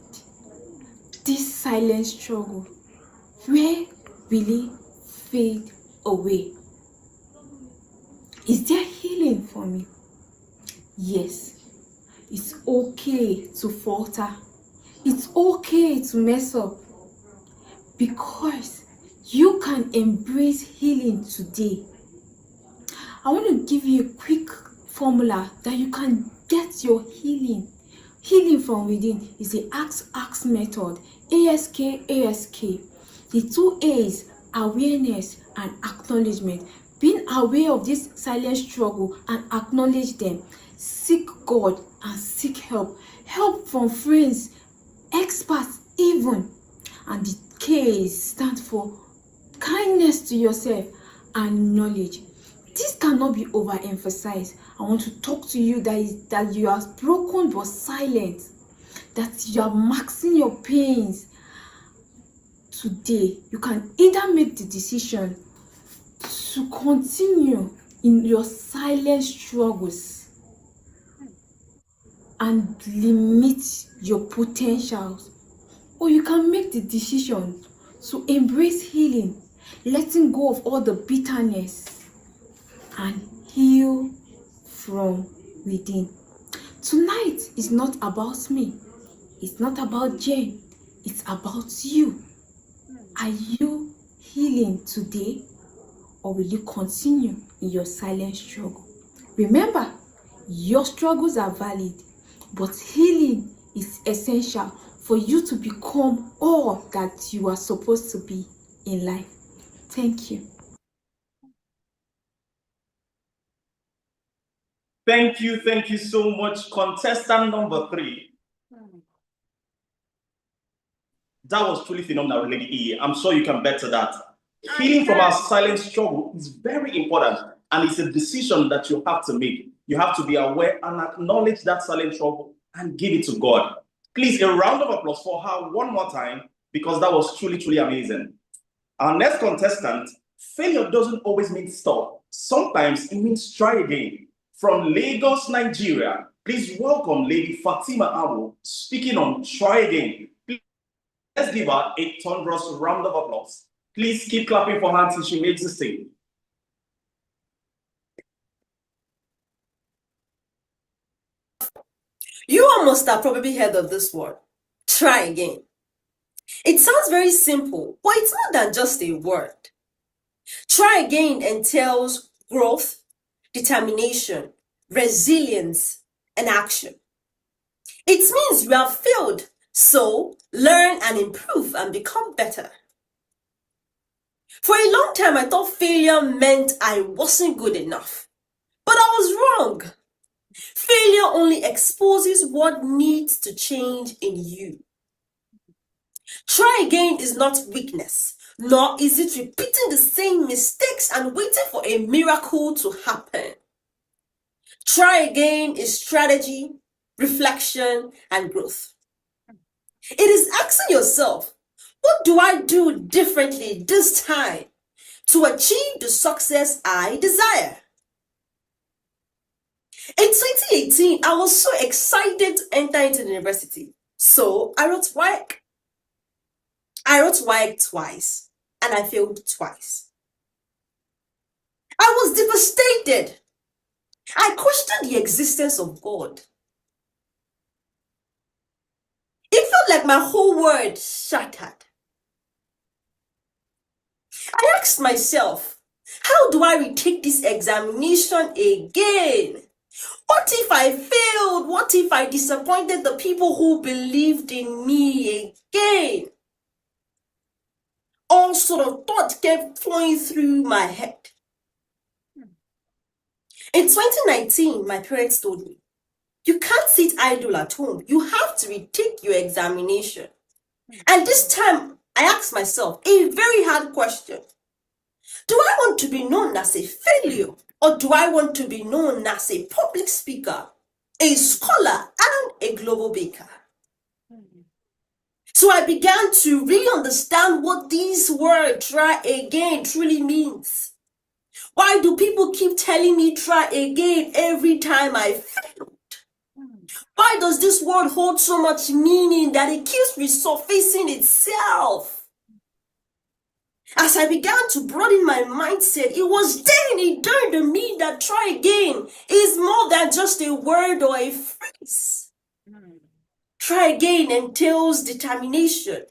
This silent struggle, where will it fade away? Is there healing for me? Yes, it's okay to falter. It's okay to mess up, because you can embrace healing today. I want to give you a quick formula that you can get your healing Healing from within is the ask method, ASK. The two A's, awareness and acknowledgement. Being aware of this silent struggle and acknowledge them. Seek God and seek help. Help from friends, experts even. And the K stands for kindness to yourself and knowledge. This cannot be overemphasized. I want to talk to you that you are broken but silent, that you are maxing your pains. Today, you can either make the decision to continue in your silent struggles and limit your potentials, or you can make the decision to embrace healing, letting go of all the bitterness and heal from within. Tonight is not about me. It's not about Jane. It's about you. Are you healing today, or will you continue in your silent struggle? Remember, your struggles are valid, but healing is essential for you to become all that you are supposed to be in life. Thank you. Thank you so much, contestant number 3. That was truly phenomenal, Lady E. I'm sure you can better that. Healing from our silent struggle is very important, and it's a decision that you have to make. You have to be aware and acknowledge that silent struggle and give it to God. Please, a round of applause for her one more time, because that was truly amazing. Our next contestant, failure doesn't always mean stop. Sometimes it means try again. From Lagos, Nigeria, please welcome Lady Fatima Abu, speaking on try again. Please, let's give her a thunderous round of applause. Please keep clapping for her until she makes the stage. You all must have probably heard of this word, try again. It sounds very simple, but it's more than just a word. Try again entails growth, determination, resilience, and action. It means you have failed, so learn and improve and become better. For a long time, I thought failure meant I wasn't good enough, but I was wrong. Failure only exposes what needs to change in you. Try again is not weakness, nor is it repeating the same mistakes and waiting for a miracle to happen. Try again is strategy, reflection, and growth. It is asking yourself, what do I do differently this time to achieve the success I desire? In 2018, I was so excited to enter into the university, so I wrote WAEC. I wrote WAEC twice, and I failed twice. I was devastated. I questioned the existence of God. It felt like my whole world shattered. I asked myself, how do I retake this examination again? What if I failed? What if I disappointed the people who believed in me again? All sort of thoughts kept flowing through my head. In 2019, my parents told me, you can't sit idle at home. You have to retake your examination. And this time, I asked myself a very hard question. Do I want to be known as a failure, or do I want to be known as a public speaker, a scholar, and a global baker? So I began to really understand what this word try again truly means. Why do people keep telling me try again every time I failed? Why does this word hold so much meaning that it keeps resurfacing itself? As I began to broaden my mindset, it was then it dawned on me that try again is more than just a word or a phrase. Try again entails determination,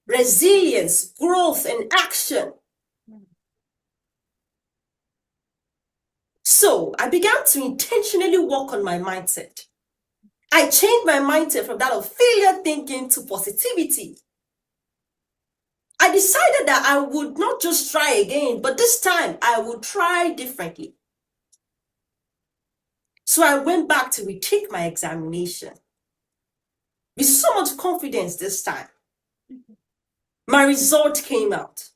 resilience, growth, and action. So I began to intentionally work on my mindset. I changed my mindset from that of failure thinking to positivity. I decided that I would not just try again, but this time I would try differently. So I went back to retake my examination with so much confidence this time. My result came out,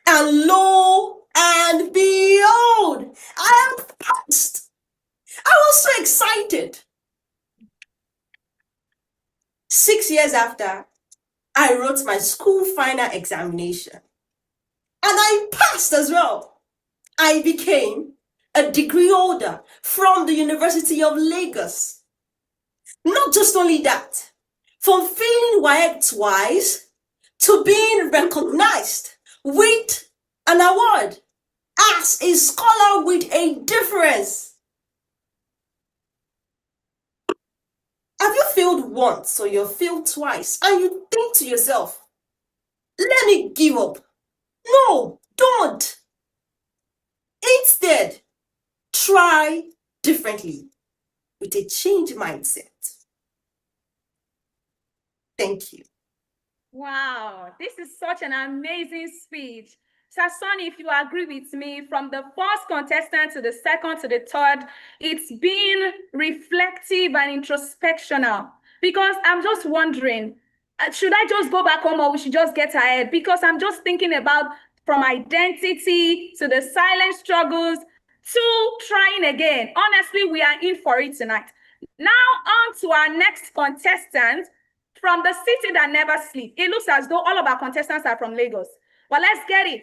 and lo and behold, I am passed. I was so excited. 6 years after, I wrote my school final examination, and I passed as well. I became a degree holder from the University of Lagos. Not just only that, from failing WAEC twice to being recognized with an award as a scholar with a difference. Have you failed once or you've failed twice and you think to yourself, let me give up? No, don't. Instead, try differently with a changed mindset. Thank you. Wow, this is such an amazing speech. Sir Sonny, if you agree with me, from the first contestant to the second to the third, it's been reflective and introspectional. Because I'm just wondering, should I just go back home or we should just get ahead? Because I'm just thinking about from identity to the silent struggles to trying again. Honestly, we are in for it tonight. Now on to our next contestant from the city that never sleeps. It looks as though all of our contestants are from Lagos. But let's get it.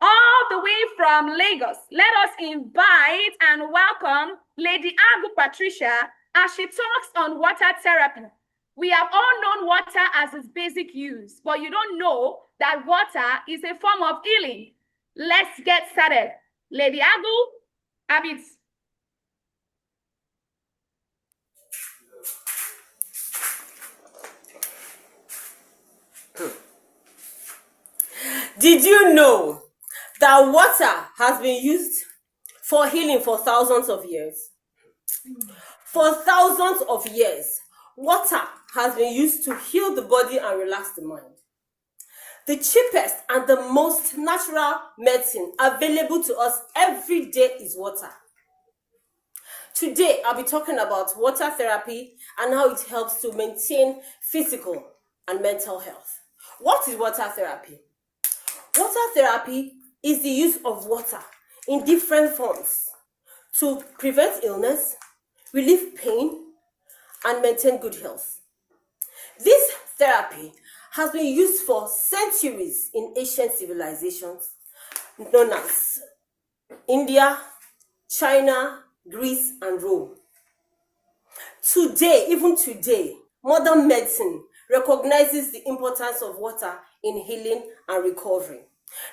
All the way from Lagos, let us invite and welcome Lady Agu Patricia as she talks on water therapy. We have all known water as its basic use, but you don't know that water is a form of healing. Let's get started. Lady Agu, have it. Did you know that water has been used for healing for thousands of years? For thousands of years, water has been used to heal the body and relax the mind. The cheapest and the most natural medicine available to us every day is water. Today, I'll be talking about water therapy and how it helps to maintain physical and mental health. What is water therapy? Water therapy is the use of water in different forms to prevent illness, relieve pain, and maintain good health. This therapy has been used for centuries in ancient civilizations known as India, China, Greece, and Rome. Today, even today, modern medicine recognizes the importance of water in healing and recovery.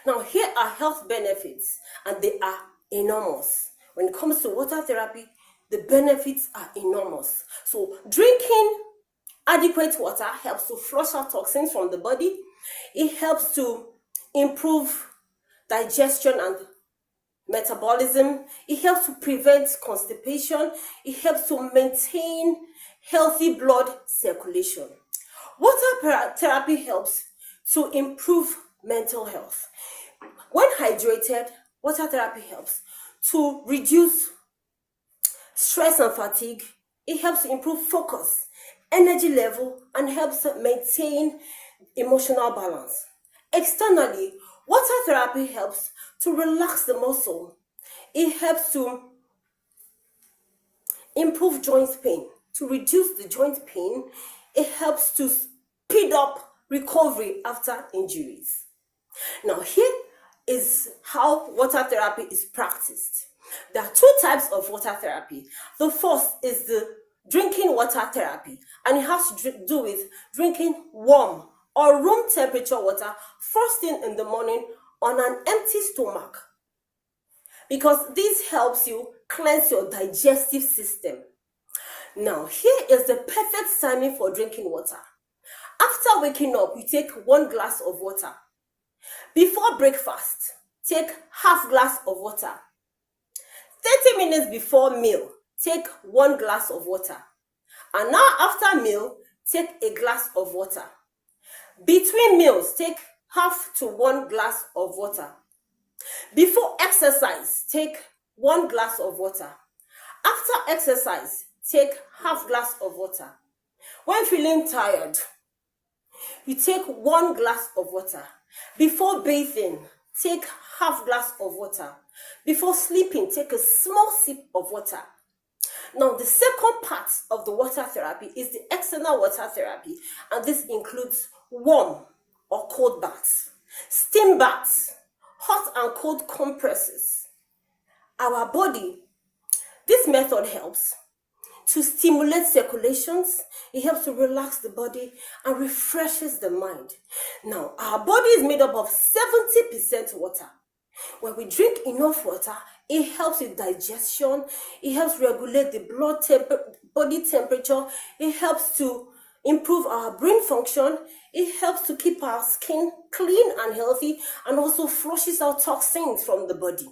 Now, here are health benefits, and they are enormous. When it comes to water therapy, the benefits are enormous. So, drinking adequate water helps to flush out toxins from the body. It helps to improve digestion and metabolism. It helps to prevent constipation. It helps to maintain healthy blood circulation. Water therapy helps to improve mental health. When hydrated, water therapy helps to reduce stress and fatigue. It helps to improve focus, energy level, and helps maintain emotional balance. Externally, water therapy helps to relax the muscle. It helps to improve joint pain, to reduce the joint pain. It helps to speed up recovery after injuries. Now, here is how water therapy is practiced. There are two types of water therapy. The first is the drinking water therapy, and it has to do with drinking warm or room temperature water first thing in the morning on an empty stomach, because this helps you cleanse your digestive system. Now, here is the perfect timing for drinking water. After waking up, you take 1 glass of water. Before breakfast, take half glass of water. 30 minutes before meal, take 1 glass of water. And now after meal, take a glass of water. Between meals, take half to 1 glass of water. Before exercise, take 1 glass of water. After exercise, take half glass of water. When feeling tired, you take 1 glass of water. Before bathing, take half glass of water. Before sleeping, take a small sip of water. Now, the second part of the water therapy is the external water therapy, and this includes warm or cold baths, steam baths, hot and cold compresses. Our body, this method helps to stimulate circulations, it helps to relax the body and refreshes the mind. Now, our body is made up of 70% water. When we drink enough water, it helps with digestion, it helps regulate the body temperature, it helps to improve our brain function, it helps to keep our skin clean and healthy, and also flushes out toxins from the body.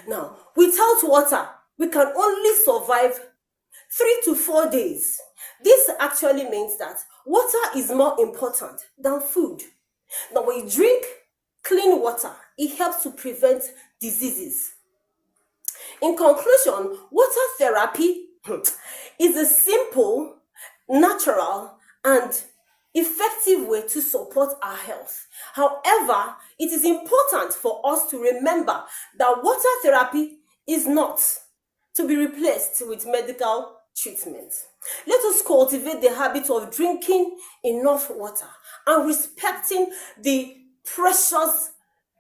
Now, without water, we can only survive 3 to 4 days. This actually means that water is more important than food. Now, when you drink clean water, it helps to prevent diseases. In conclusion, water therapy is a simple, natural, and effective way to support our health. However, it is important for us to remember that water therapy is not to be replaced with medical treatment. Let us cultivate the habit of drinking enough water and respecting the precious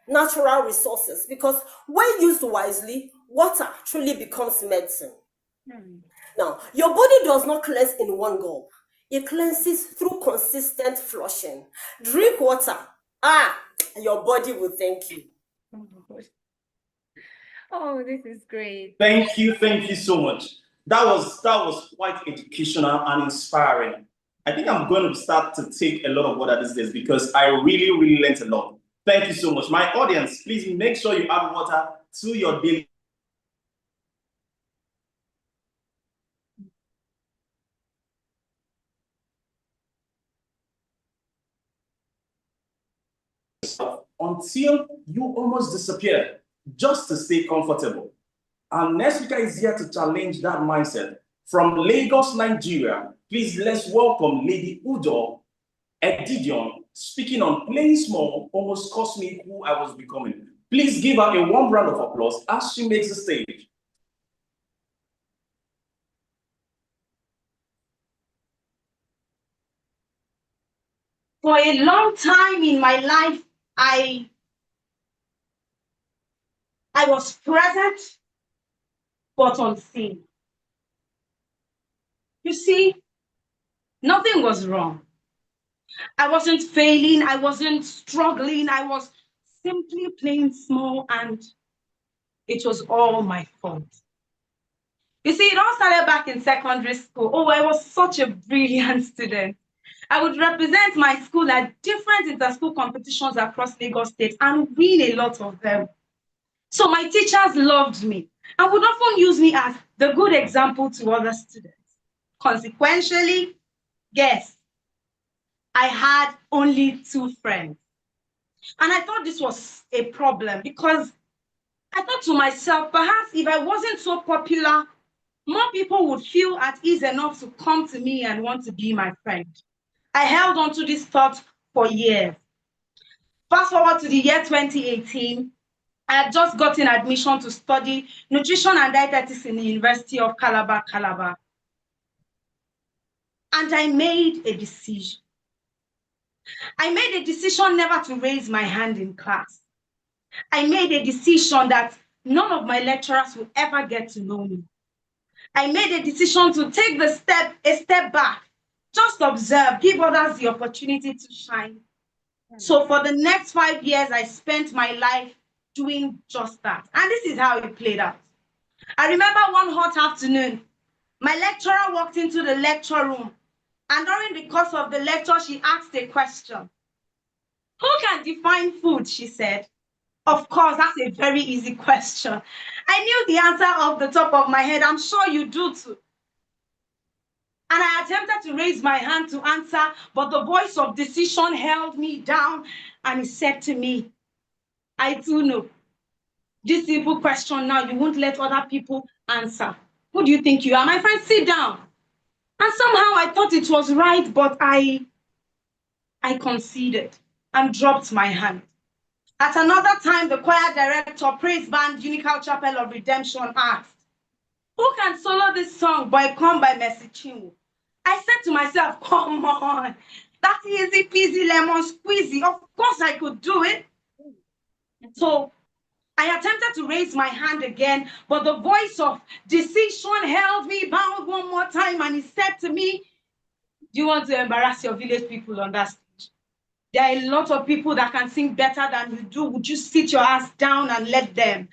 natural resources, because when used wisely, water truly becomes medicine. Now, your body does not cleanse in one gulp. It cleanses through consistent flushing. Drink water. Your body will thank you. Oh, this is great. Thank you so much. That was quite educational and inspiring. I think I'm going to start to take a lot of water these days because I really learned a lot. Thank you so much. My audience, please make sure you add water to your daily. Until you almost disappear, just to stay comfortable. Our next speaker is here to challenge that mindset. From Lagos, Nigeria, please let's welcome Lady Udo Edidion, speaking on playing small almost cost me who I was becoming. Please give her a warm round of applause as she makes the stage. For a long time in my life, I was present but unseen. You see, nothing was wrong. I wasn't failing, I wasn't struggling, I was simply playing small, and it was all my fault. You see, it all started back in secondary school. Oh, I was such a brilliant student. I would represent my school at different inter-school competitions across Lagos State and win a lot of them. So my teachers loved me and would often use me as the good example to other students. Consequentially, guess, I had only 2 friends. And I thought this was a problem because I thought to myself, perhaps if I wasn't so popular, more people would feel at ease enough to come to me and want to be my friend. I held on to this thought for years. Fast forward to the year 2018, I had just gotten admission to study nutrition and dietetics in the University of Calabar. And I made a decision. I made a decision never to raise my hand in class. I made a decision that none of my lecturers would ever get to know me. I made a decision to take a step back, just observe, give others the opportunity to shine. So for the next 5 years, I spent my life doing just that. And this is how it played out. I remember one hot afternoon, my lecturer walked into the lecture room, and during the course of the lecture, she asked a question. Who can define food, she said. Of course, that's a very easy question. I knew the answer off the top of my head. I'm sure you do too. And I attempted to raise my hand to answer, but the voice of decision held me down, and he said to me, I too know. This simple question now, you won't let other people answer. Who do you think you are? My friend, sit down. And somehow I thought it was right, but I conceded and dropped my hand. At another time, the choir director, praise band, Unical Chapel of Redemption, asked, who can solo this song, Boy Come by Mercy Chinwo? I said to myself, come on, that easy peasy lemon squeezy. Of course I could do it. So I attempted to raise my hand again, but the voice of decision held me bound one more time, and he said to me, do you want to embarrass your village people on that stage? There are a lot of people that can sing better than you do. Would you sit your ass down and let them?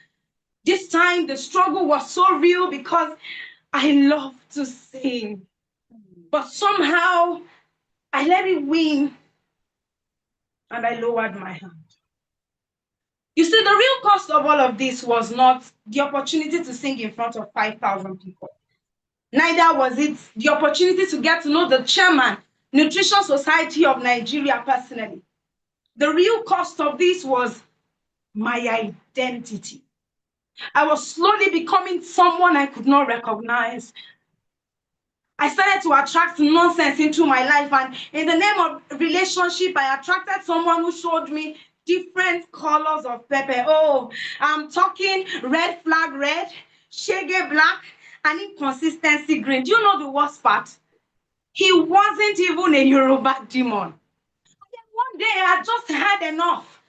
This time, the struggle was so real because I love to sing. But somehow, I let it win, and I lowered my hand. You see, the real cost of all of this was not the opportunity to sing in front of 5,000 people. Neither was it the opportunity to get to know the chairman, Nutrition Society of Nigeria personally. The real cost of this was my identity. I was slowly becoming someone I could not recognize. I started to attract nonsense into my life, and in the name of relationship, I attracted someone who showed me different colors of pepper. Oh, I'm talking red flag red, shege black, and inconsistency green. Do you know the worst part? He wasn't even a Yoruba demon. And then one day I just had enough.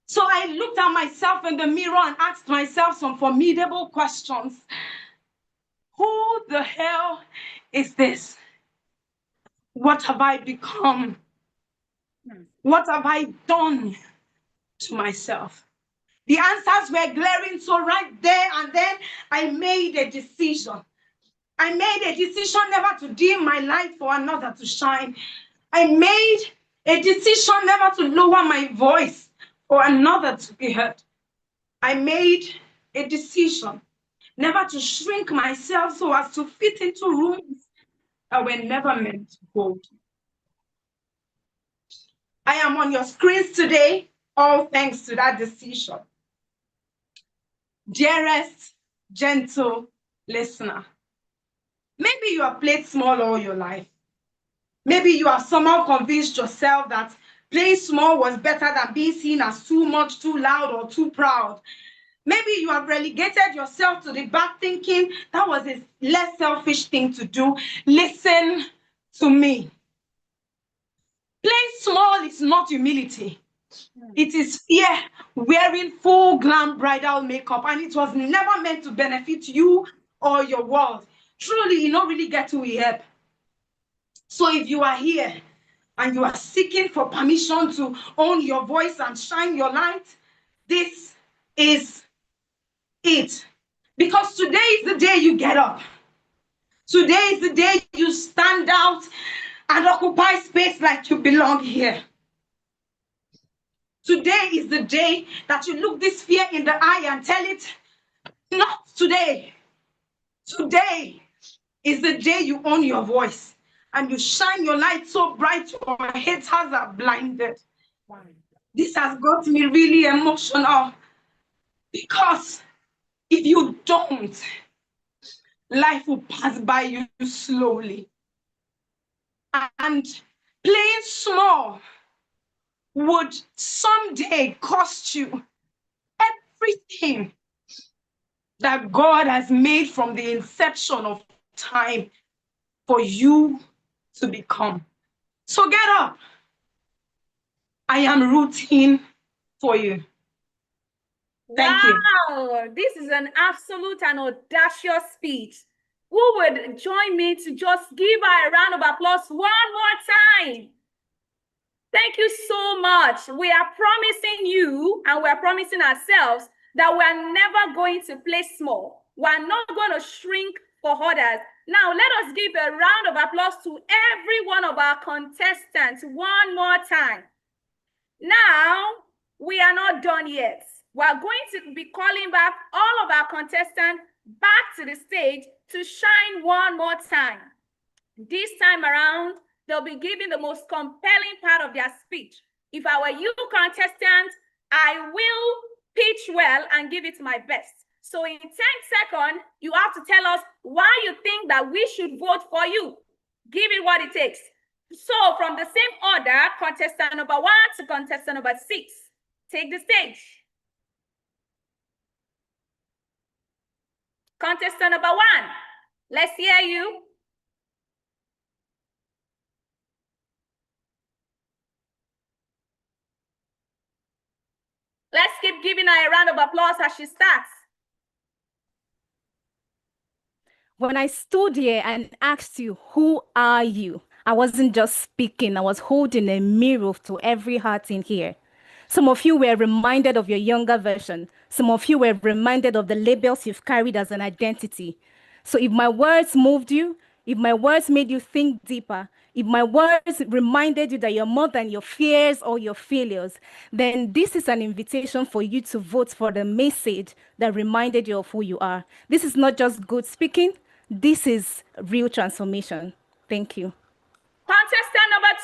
So I looked at myself in the mirror and asked myself some formidable questions. Who the hell is this? What have I become? What have I done to myself? The answers were glaring, so right there and then I made a decision. I made a decision never to dim my light for another to shine. I made a decision never to lower my voice for another to be heard. I made a decision never to shrink myself so as to fit into rooms that were never meant to hold. I am on your screens today, all thanks to that decision. Dearest, gentle listener, maybe you have played small all your life. Maybe you have somehow convinced yourself that playing small was better than being seen as too much, too loud, or too proud. Maybe you have relegated yourself to the back thinking that was a less selfish thing to do. Listen to me. Playing small is not humility. It is fear wearing full glam bridal makeup, and it was never meant to benefit you or your world. Truly, you don't really get to help. So if you are here and you are seeking for permission to own your voice and shine your light, this is it. Because today is the day you get up. Today is the day you stand out and occupy space like you belong here. Today is the day that you look this fear in the eye and tell it, not today. Today is the day you own your voice and you shine your light so bright your haters are blinded. This has got me really emotional because if you don't, life will pass by you slowly. And playing small would someday cost you everything that God has made from the inception of time for you to become. So get up. I am rooting for you. Thank you. Wow, this is an absolute and audacious speech. Who would join me to just give her a round of applause one more time? Thank you so much. We are promising you and we are promising ourselves that we are never going to play small. We are not going to shrink for others. Now, let us give a round of applause to every one of our contestants one more time. Now, we are not done yet. We are going to be calling back all of our contestants back to the stage to shine one more time. This time around, they'll be giving the most compelling part of their speech. If I were you, contestants, I will pitch well and give it my best. So in 10 seconds, you have to tell us why you think that we should vote for you. Give it what it takes. So from the same order, contestant number 1 to contestant number 6, take the stage. Contestant number 1, let's hear you. Let's keep giving her a round of applause as she starts. When I stood here and asked you, who are you? I wasn't just speaking, I was holding a mirror to every heart in here. Some of you were reminded of your younger version. Some of you were reminded of the labels you've carried as an identity. So if my words moved you, if my words made you think deeper, if my words reminded you that you're more than your fears or your failures, then this is an invitation for you to vote for the message that reminded you of who you are. This is not just good speaking, this is real transformation. Thank you. Contestant number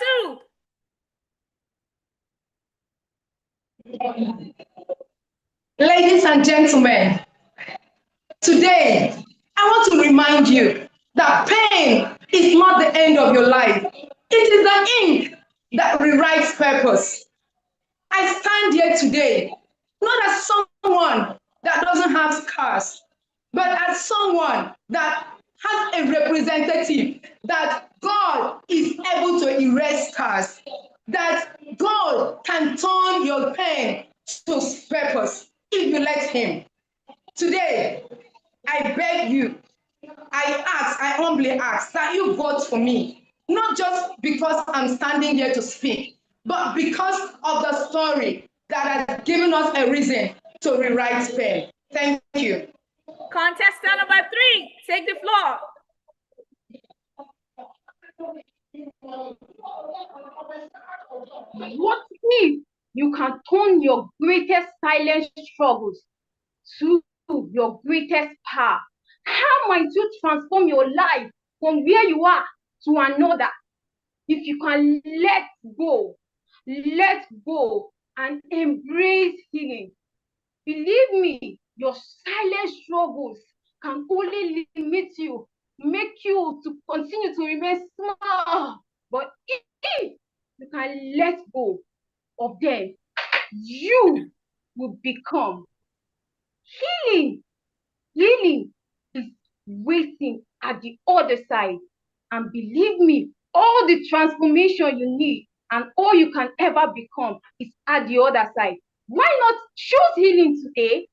2. Ladies and gentlemen, today I want to remind you that pain is not the end of your life. It is the ink that rewrites purpose. I stand here today not as someone that doesn't have scars, but as someone that has a representative that God is able to erase scars, that God can turn your pain to purpose if you let Him. Today, I beg you, I humbly ask that you vote for me, not just because I'm standing here to speak, but because of the story that has given us a reason to rewrite pain. Thank you. Contestant number 3, take the floor. What if you can turn your greatest silent struggles to your greatest power? How might you transform your life from where you are to another? If you can let go and embrace healing. Believe me, your silent struggles can only limit you, make you to continue to remain small. But if you can let go of them, you will become healing. Healing is waiting at the other side. And believe me, all the transformation you need and all you can ever become is at the other side. Why not choose healing today?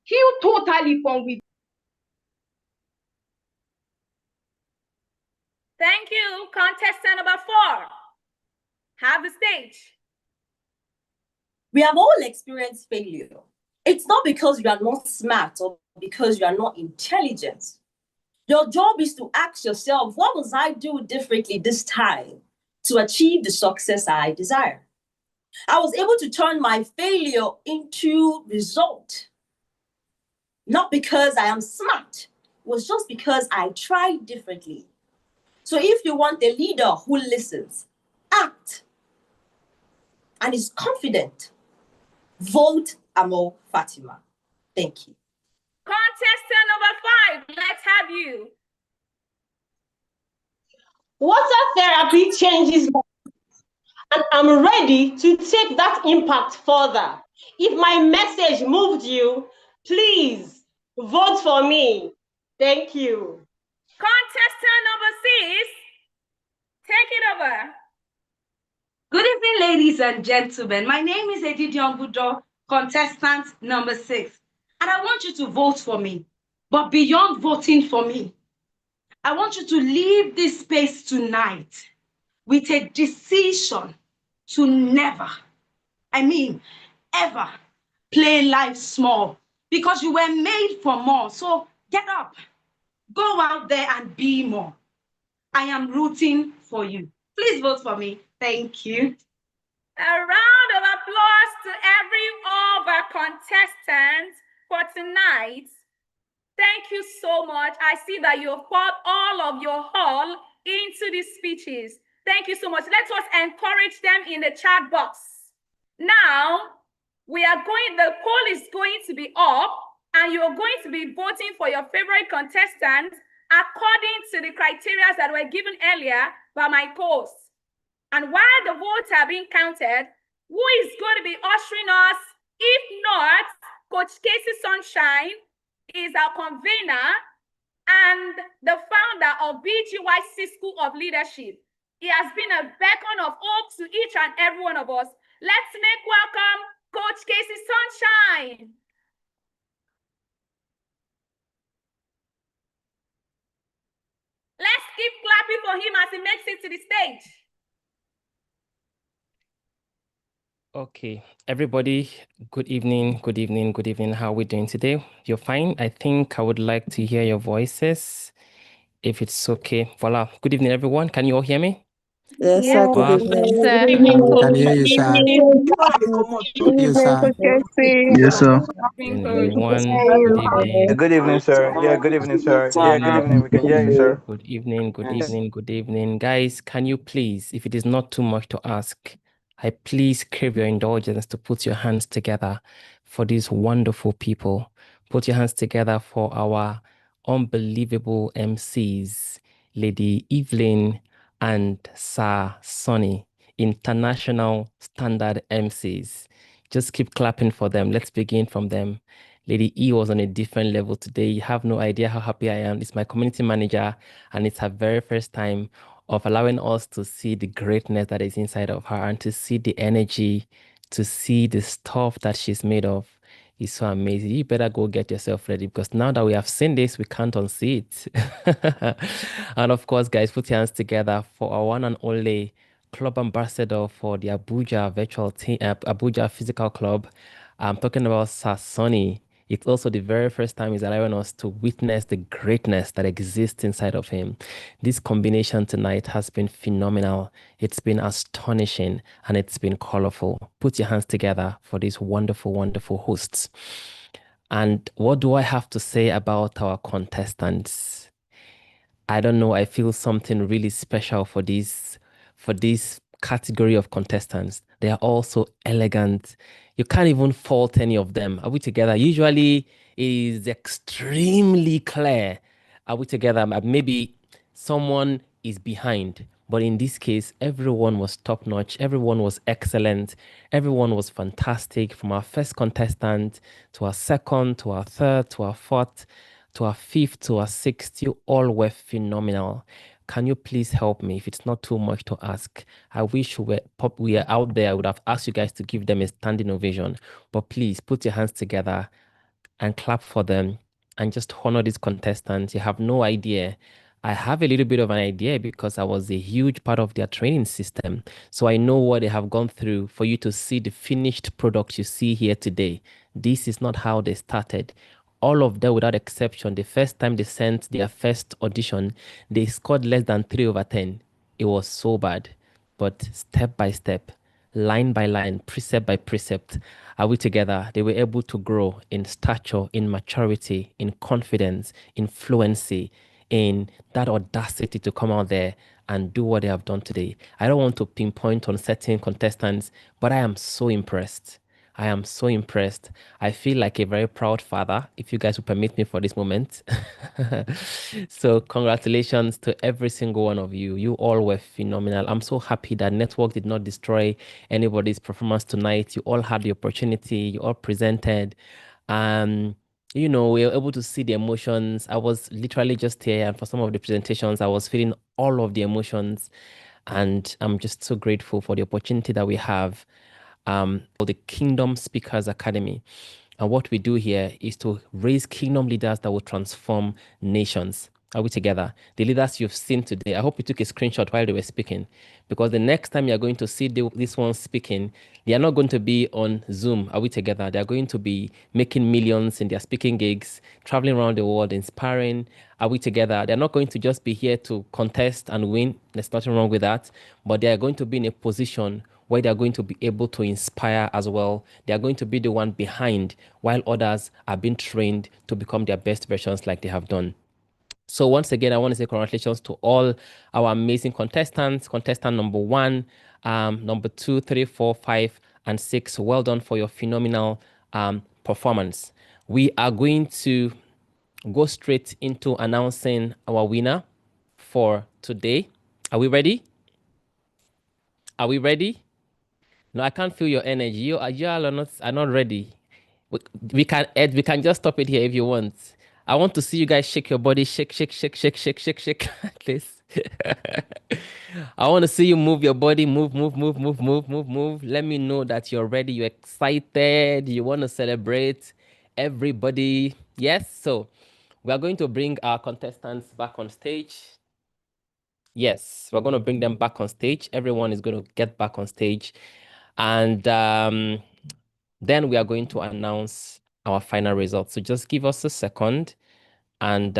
Heal totally from within. Thank you. Contestant number 4, have the stage. We have all experienced failure. It's not because you are not smart or because you are not intelligent. Your job is to ask yourself, what must I do differently this time to achieve the success I desire? I was able to turn my failure into result. Not because I am smart, it was just because I tried differently. So if you want a leader who listens, act, and is confident, vote Amo Fatima. Thank you. Contestant number 5, let's have you. Water therapy changes lives, and I'm ready to take that impact further. If my message moved you, please vote for me. Thank you. Contestant number 6, take it over. Good evening, ladies and gentlemen. My name is Edidi Ongudo, contestant number 6. And I want you to vote for me. But beyond voting for me, I want you to leave this space tonight with a decision to never, ever play life small, because you were made for more. So get up, go out there and be more. I am rooting for you. Please vote for me. Thank you. A round of applause to every of our contestants for tonight. Thank you so much. I see that you have poured all of your all into these speeches. Thank you so much. Let us encourage them in the chat box. Now, the poll is going to be up, and you're going to be voting for your favorite contestant according to the criteria that were given earlier by my host. And while the votes are being counted, who is going to be ushering us? If not, Coach Casey Sunshine is our convener and the founder of Bgycc School of Leadership. He has been a beacon of hope to each and every one of us. Let's make welcome Coach Casey Sunshine. Let's keep clapping for him as he makes it to the stage. Okay, everybody, good evening, good evening, good evening. How are we doing today? You're fine? I think I would like to hear your voices, if it's okay. Voila. Good evening, everyone. Can you all hear me? Yes, sir. Good evening. Sir. We can hear you, sir. Yes, sir. Yes, sir. And everyone, good evening. Good evening, sir. Yeah, good evening, sir. Yeah, good evening. We can hear you, sir. Good evening, good evening, good evening. Guys, can you please, if it is not too much to ask, I please crave your indulgence to put your hands together for these wonderful people. Put your hands together for our unbelievable MCs, Lady Evelyn and Sir Sonny, international standard MCs. Just keep clapping for them. Let's begin from them. Lady E was on a different level today. You have no idea how happy I am. It's my community manager, and it's her very first time of allowing us to see the greatness that is inside of her and to see the energy, to see the stuff that she's made of. It's so amazing. You better go get yourself ready, because now that we have seen this, we can't unsee it. And of course, guys, put your hands together for our one and only club ambassador for the Abuja virtual team, Abuja physical club. I'm talking about Sir Sonny. It's also the very first time he's allowing us to witness the greatness that exists inside of him. This combination tonight has been phenomenal. It's been astonishing, and it's been colorful. Put your hands together for these wonderful, wonderful hosts. And what do I have to say about our contestants? I don't know. I feel something really special for this category of contestants. They are all so elegant. You can't even fault any of them. Are we together? Usually it is extremely clear. Are we together? Maybe someone is behind. But in this case, everyone was top notch. Everyone was excellent. Everyone was fantastic, from our first contestant to our second, to our third, to our fourth, to our fifth, to our sixth. You all were phenomenal. Can you please help me if it's not too much to ask? I wish we are out there. I would have asked you guys to give them a standing ovation. But please put your hands together and clap for them and just honor these contestants. You have no idea. I have a little bit of an idea because I was a huge part of their training system. So I know what they have gone through for you to see the finished product you see here today. This is not how they started. All of them, without exception, the first time they sent their first audition, they scored less than 3/10. It was so bad. But step by step, line by line, precept by precept, are we together? They were able to grow in stature, in maturity, in confidence, in fluency, in that audacity to come out there and do what they have done today. I don't want to pinpoint on certain contestants, but I am so impressed. I am so impressed. I feel like a very proud father, if you guys will permit me for this moment. So congratulations to every single one of you. You all were phenomenal. I'm so happy that network did not destroy anybody's performance tonight. You all had the opportunity. You all presented. We were able to see the emotions. I was literally just here, and for some of the presentations, I was feeling all of the emotions. And I'm just so grateful for the opportunity that we have for the Kingdom Speakers Academy. And what we do here is to raise kingdom leaders that will transform nations. Are we together? The leaders you've seen today, I hope you took a screenshot while they were speaking, because the next time you're going to see this one speaking, they are not going to be on Zoom. Are we together? They are going to be making millions in their speaking gigs, traveling around the world, inspiring. Are we together? They're not going to just be here to contest and win. There's nothing wrong with that. But they are going to be in a position where they are going to be able to inspire as well. They are going to be the one behind, while others are being trained to become their best versions like they have done. So once again, I want to say congratulations to all our amazing contestants. Contestant number 1, number 2, 3, 4, 5, and 6. Well done for your phenomenal performance. We are going to go straight into announcing our winner for today. Are we ready? Are we ready? No, I can't feel your energy. You all are not ready. We can, Ed, we can just stop it here if you want. I want to see you guys shake your body, shake, shake, shake, shake, shake, shake, shake, please. I want to see you move your body, move, move, move, move, move, move, move. Let me know that you're ready, you're excited, you want to celebrate. Everybody, yes. So we are going to bring our contestants back on stage. Yes, we're going to bring them back on stage. Everyone is going to get back on stage, and then we are going to announce our final results. So just give us a second and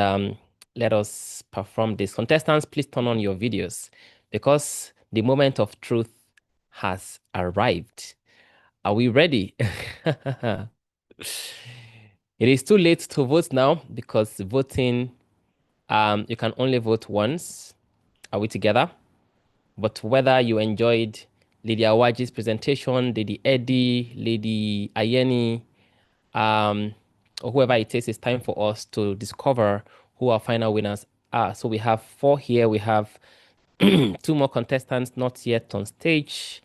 let us perform this. Contestants, please turn on your videos because the moment of truth has arrived. Are we ready? It is too late to vote now because voting, you can only vote once. Are we together? But whether you enjoyed Lady Awaji's presentation, Lady Eddie, Lady Ayeni, or whoever it is, it's time for us to discover who our final winners are. So we have 4 here. We have 2 more contestants not yet on stage.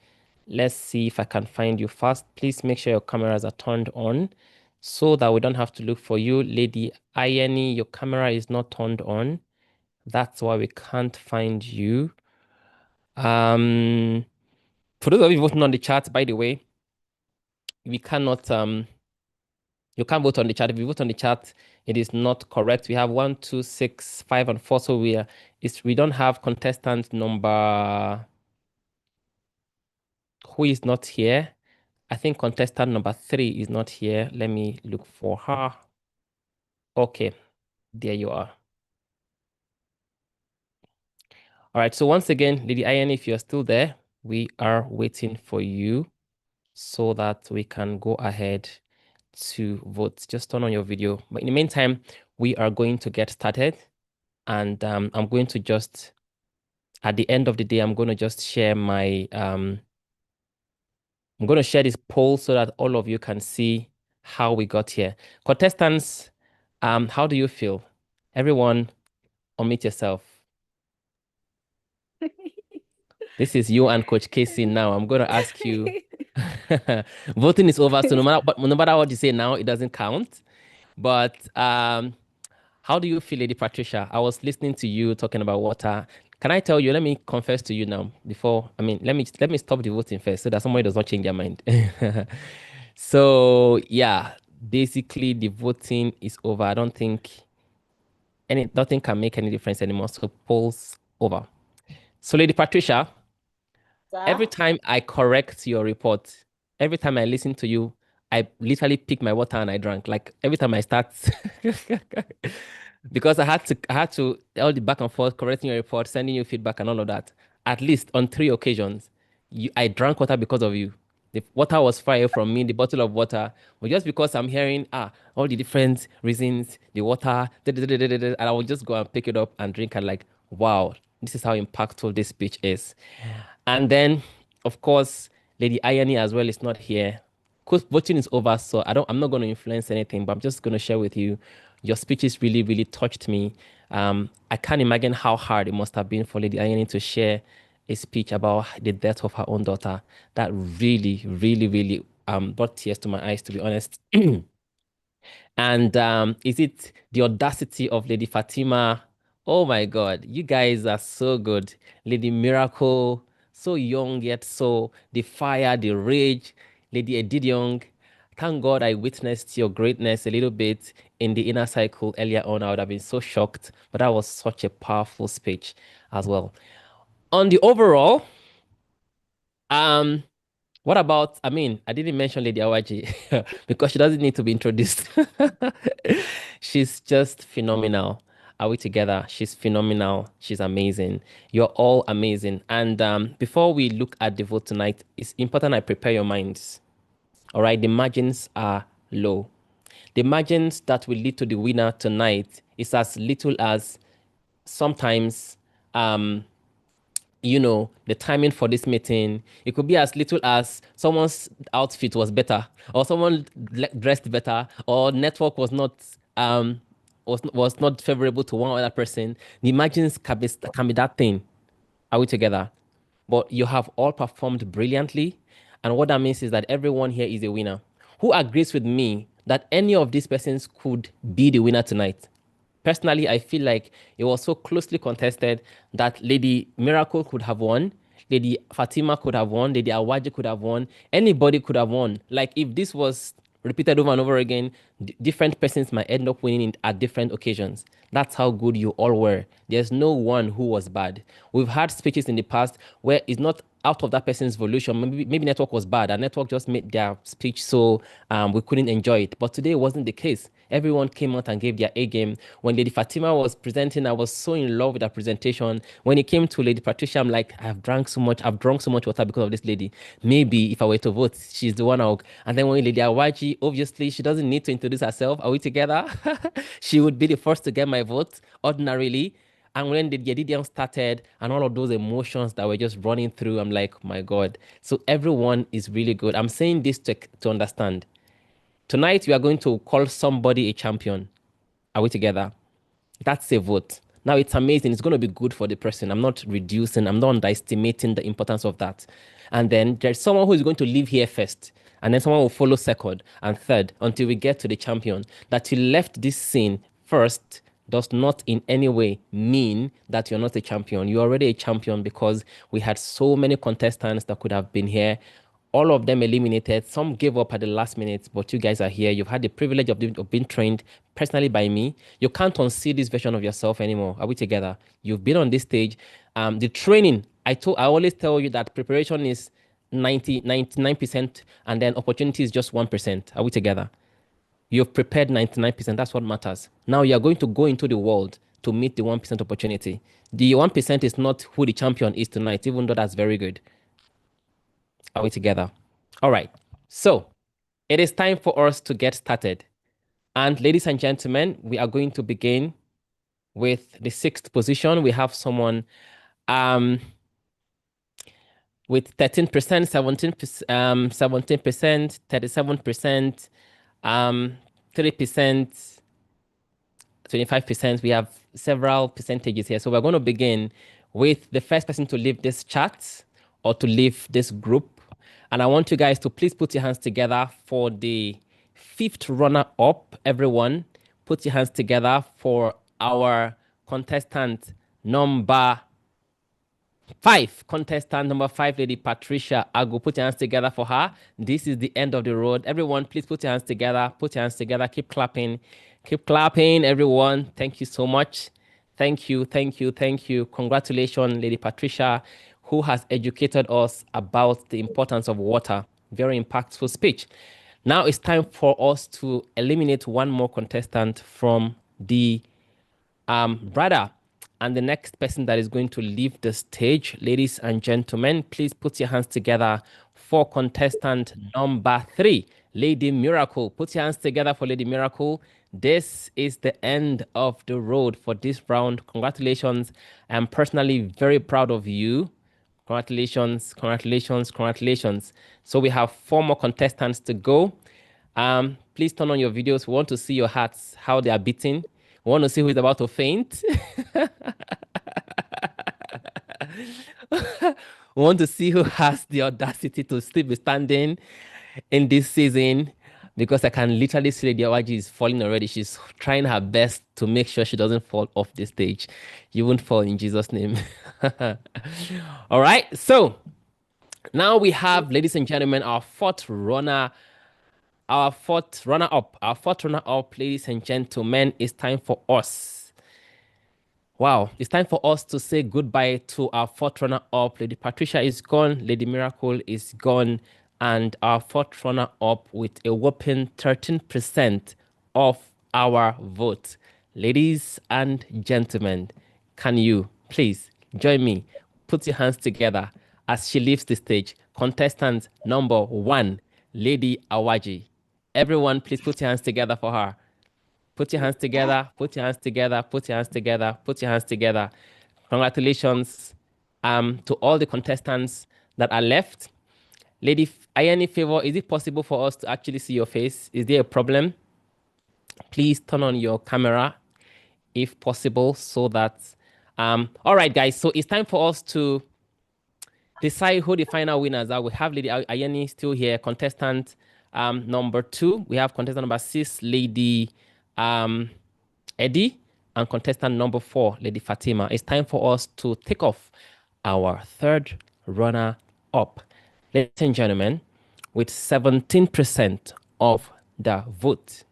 Let's see if I can find you fast. Please make sure your cameras are turned on so that we don't have to look for you. Lady Ayeni, your camera is not turned on. That's why we can't find you. For those of you voting on the chat, by the way, we cannot you can't vote on the chat. If you vote on the chat, it is not correct. We have 1, 2, 6, 5, and 4. So we don't have contestant number who is not here. I think contestant number 3 is not here. Let me look for her. Okay, there you are. All right, so once again, Lady Ian, if you're still there, we are waiting for you so that we can go ahead to vote. Just turn on your video. But in the meantime, we are going to get started. And I'm going to just, at the end of the day, I'm going to just share my, I'm going to share this poll so that all of you can see how we got here. Contestants, how do you feel? Everyone, unmute yourself. This is you and Coach Casey now. I'm going to ask you. Voting is over, so no matter what you say now, it doesn't count. But how do you feel, Lady Patricia? I was listening to you talking about water. Can I tell you? Let me confess to you now. Let me stop the voting first, so that somebody does not change their mind. So yeah, basically the voting is over. I don't think nothing can make any difference anymore. So polls over. So Lady Patricia, every time I correct your report, every time I listen to you, I literally pick my water and I drank. Like every time I start, because I had to all the back and forth, correcting your report, sending you feedback and all of that. At least on 3 occasions, I drank water because of you. The water was far away from me, the bottle of water, but just because I'm hearing all the different reasons, the water, and I will just go and pick it up and drink and like, wow, this is how impactful this speech is. And then, of course, Lady Ayani as well is not here. Because voting is over, so I'm not going to influence anything, but I'm just going to share with you. Your speeches really, really touched me. I can't imagine how hard it must have been for Lady Ayani to share a speech about the death of her own daughter. That really, really, really brought tears to my eyes, to be honest. And is it the audacity of Lady Fatima? Oh my God, you guys are so good. Lady Miracle, so young yet so the fire, the rage. Lady Edidiong, thank God I witnessed your greatness a little bit in the inner cycle earlier on. I would have been so shocked, but that was such a powerful speech as well. On the overall, what about, I didn't mention Lady Awaji because she doesn't need to be introduced. She's just phenomenal. Are we together? She's phenomenal. She's amazing. You're all amazing. And before we look at the vote tonight, it's important I prepare your minds. All right, the margins are low. The margins that will lead to the winner tonight is as little as sometimes the timing for this meeting, it could be as little as someone's outfit was better, or someone dressed better, or network was not favorable to one other person. The margins can be that thing. Are we together? But you have all performed brilliantly. And what that means is that everyone here is a winner. Who agrees with me that any of these persons could be the winner tonight? Personally, I feel like it was so closely contested that Lady Miracle could have won, Lady Fatima could have won, Lady Awaji could have won, anybody could have won. Like if this was repeated over and over again, different persons might end up winning at different occasions. That's how good you all were. There's no one who was bad. We've had speeches in the past where it's not out of that person's volition. Maybe network was bad. Our network just made their speech so we couldn't enjoy it. But today it wasn't the case. Everyone came out and gave their A game. When Lady Fatima was presenting, I was so in love with her presentation. When it came to Lady Patricia, I'm like, I've drunk so much water because of this lady. Maybe if I were to vote, she's the one I'll. And then when Lady Awaji, obviously, she doesn't need to introduce herself. Are we together? She would be the first to get my vote ordinarily. And when the Yedidian started and all of those emotions that were just running through, I'm like, my God. So everyone is really good. I'm saying this to understand. Tonight, we are going to call somebody a champion. Are we together? That's a vote. Now, it's amazing. It's going to be good for the person. I'm not reducing, I'm not underestimating the importance of that. And then there's someone who is going to leave here first. And then someone will follow second and third until we get to the champion. That you left this scene first does not in any way mean that you're not a champion. You're already a champion because we had so many contestants that could have been here, all of them eliminated. Some gave up at the last minute, but you guys are here. You've had the privilege of being trained personally by me. You can't unsee this version of yourself anymore. Are we together? You've been on this stage. The training, I always tell you that preparation is 99%, and then opportunity is just 1%. Are we together? You've prepared 99%. That's what matters. Now you're going to go into the world to meet the 1% opportunity. The 1% is not who the champion is tonight, even though that's very good. Are we together? All right. So it is time for us to get started. And ladies and gentlemen, we are going to begin with the 6th position. We have someone with 13%, 17%, 37%, 3%, 25%. We have several percentages here. So we're going to begin with the first person to leave this chat or to leave this group. And I want you guys to please put your hands together for the 5th runner-up. Everyone, put your hands together for our contestant number 5. Contestant number 5, Lady Patricia Agu. Put your hands together for her. This is the end of the road. Everyone, please put your hands together. Put your hands together. Keep clapping. Keep clapping, everyone. Thank you so much. Thank you, thank you, thank you. Congratulations, Lady Patricia, who has educated us about the importance of water. Very impactful speech. Now it's time for us to eliminate one more contestant from the brother. And the next person that is going to leave the stage, ladies and gentlemen, please put your hands together for contestant number 3, Lady Miracle. Put your hands together for Lady Miracle. This is the end of the road for this round. Congratulations. I'm personally very proud of you. Congratulations, congratulations, congratulations. So we have 4 more contestants to go. Please turn on your videos. We want to see your hearts, how they are beating. We want to see who is about to faint. We want to see who has the audacity to still be standing in this season, because I can literally see Lady Awaji is falling already. She's trying her best to make sure she doesn't fall off the stage. You won't fall in Jesus' name. All right. So now we have, ladies and gentlemen, our 4th runner-up. Our 4th runner-up, ladies and gentlemen, it's time for us. Wow, it's time for us to say goodbye to our 4th runner-up. Lady Patricia is gone, Lady Miracle is gone, and our 4th runner-up with a whopping 13% of our vote. Ladies and gentlemen, can you please join me? Put your hands together as she leaves the stage. Contestant number 1, Lady Awaji. Everyone, please put your hands together for her. Put your hands together. Put your hands together. Put your hands together. Put your hands together. Congratulations to all the contestants that are left. Lady Ayani Favor, is it possible for us to actually see your face? Is there a problem? Please turn on your camera if possible so that all right guys, so it's time for us to decide who the final winners are. We have Lady Ayani still here, contestant number 2. We have contestant number 6, Lady Eddie, and contestant number 4, Lady Fatima. It's time for us to take off our third runner up. Ladies and gentlemen, with 17% of the vote.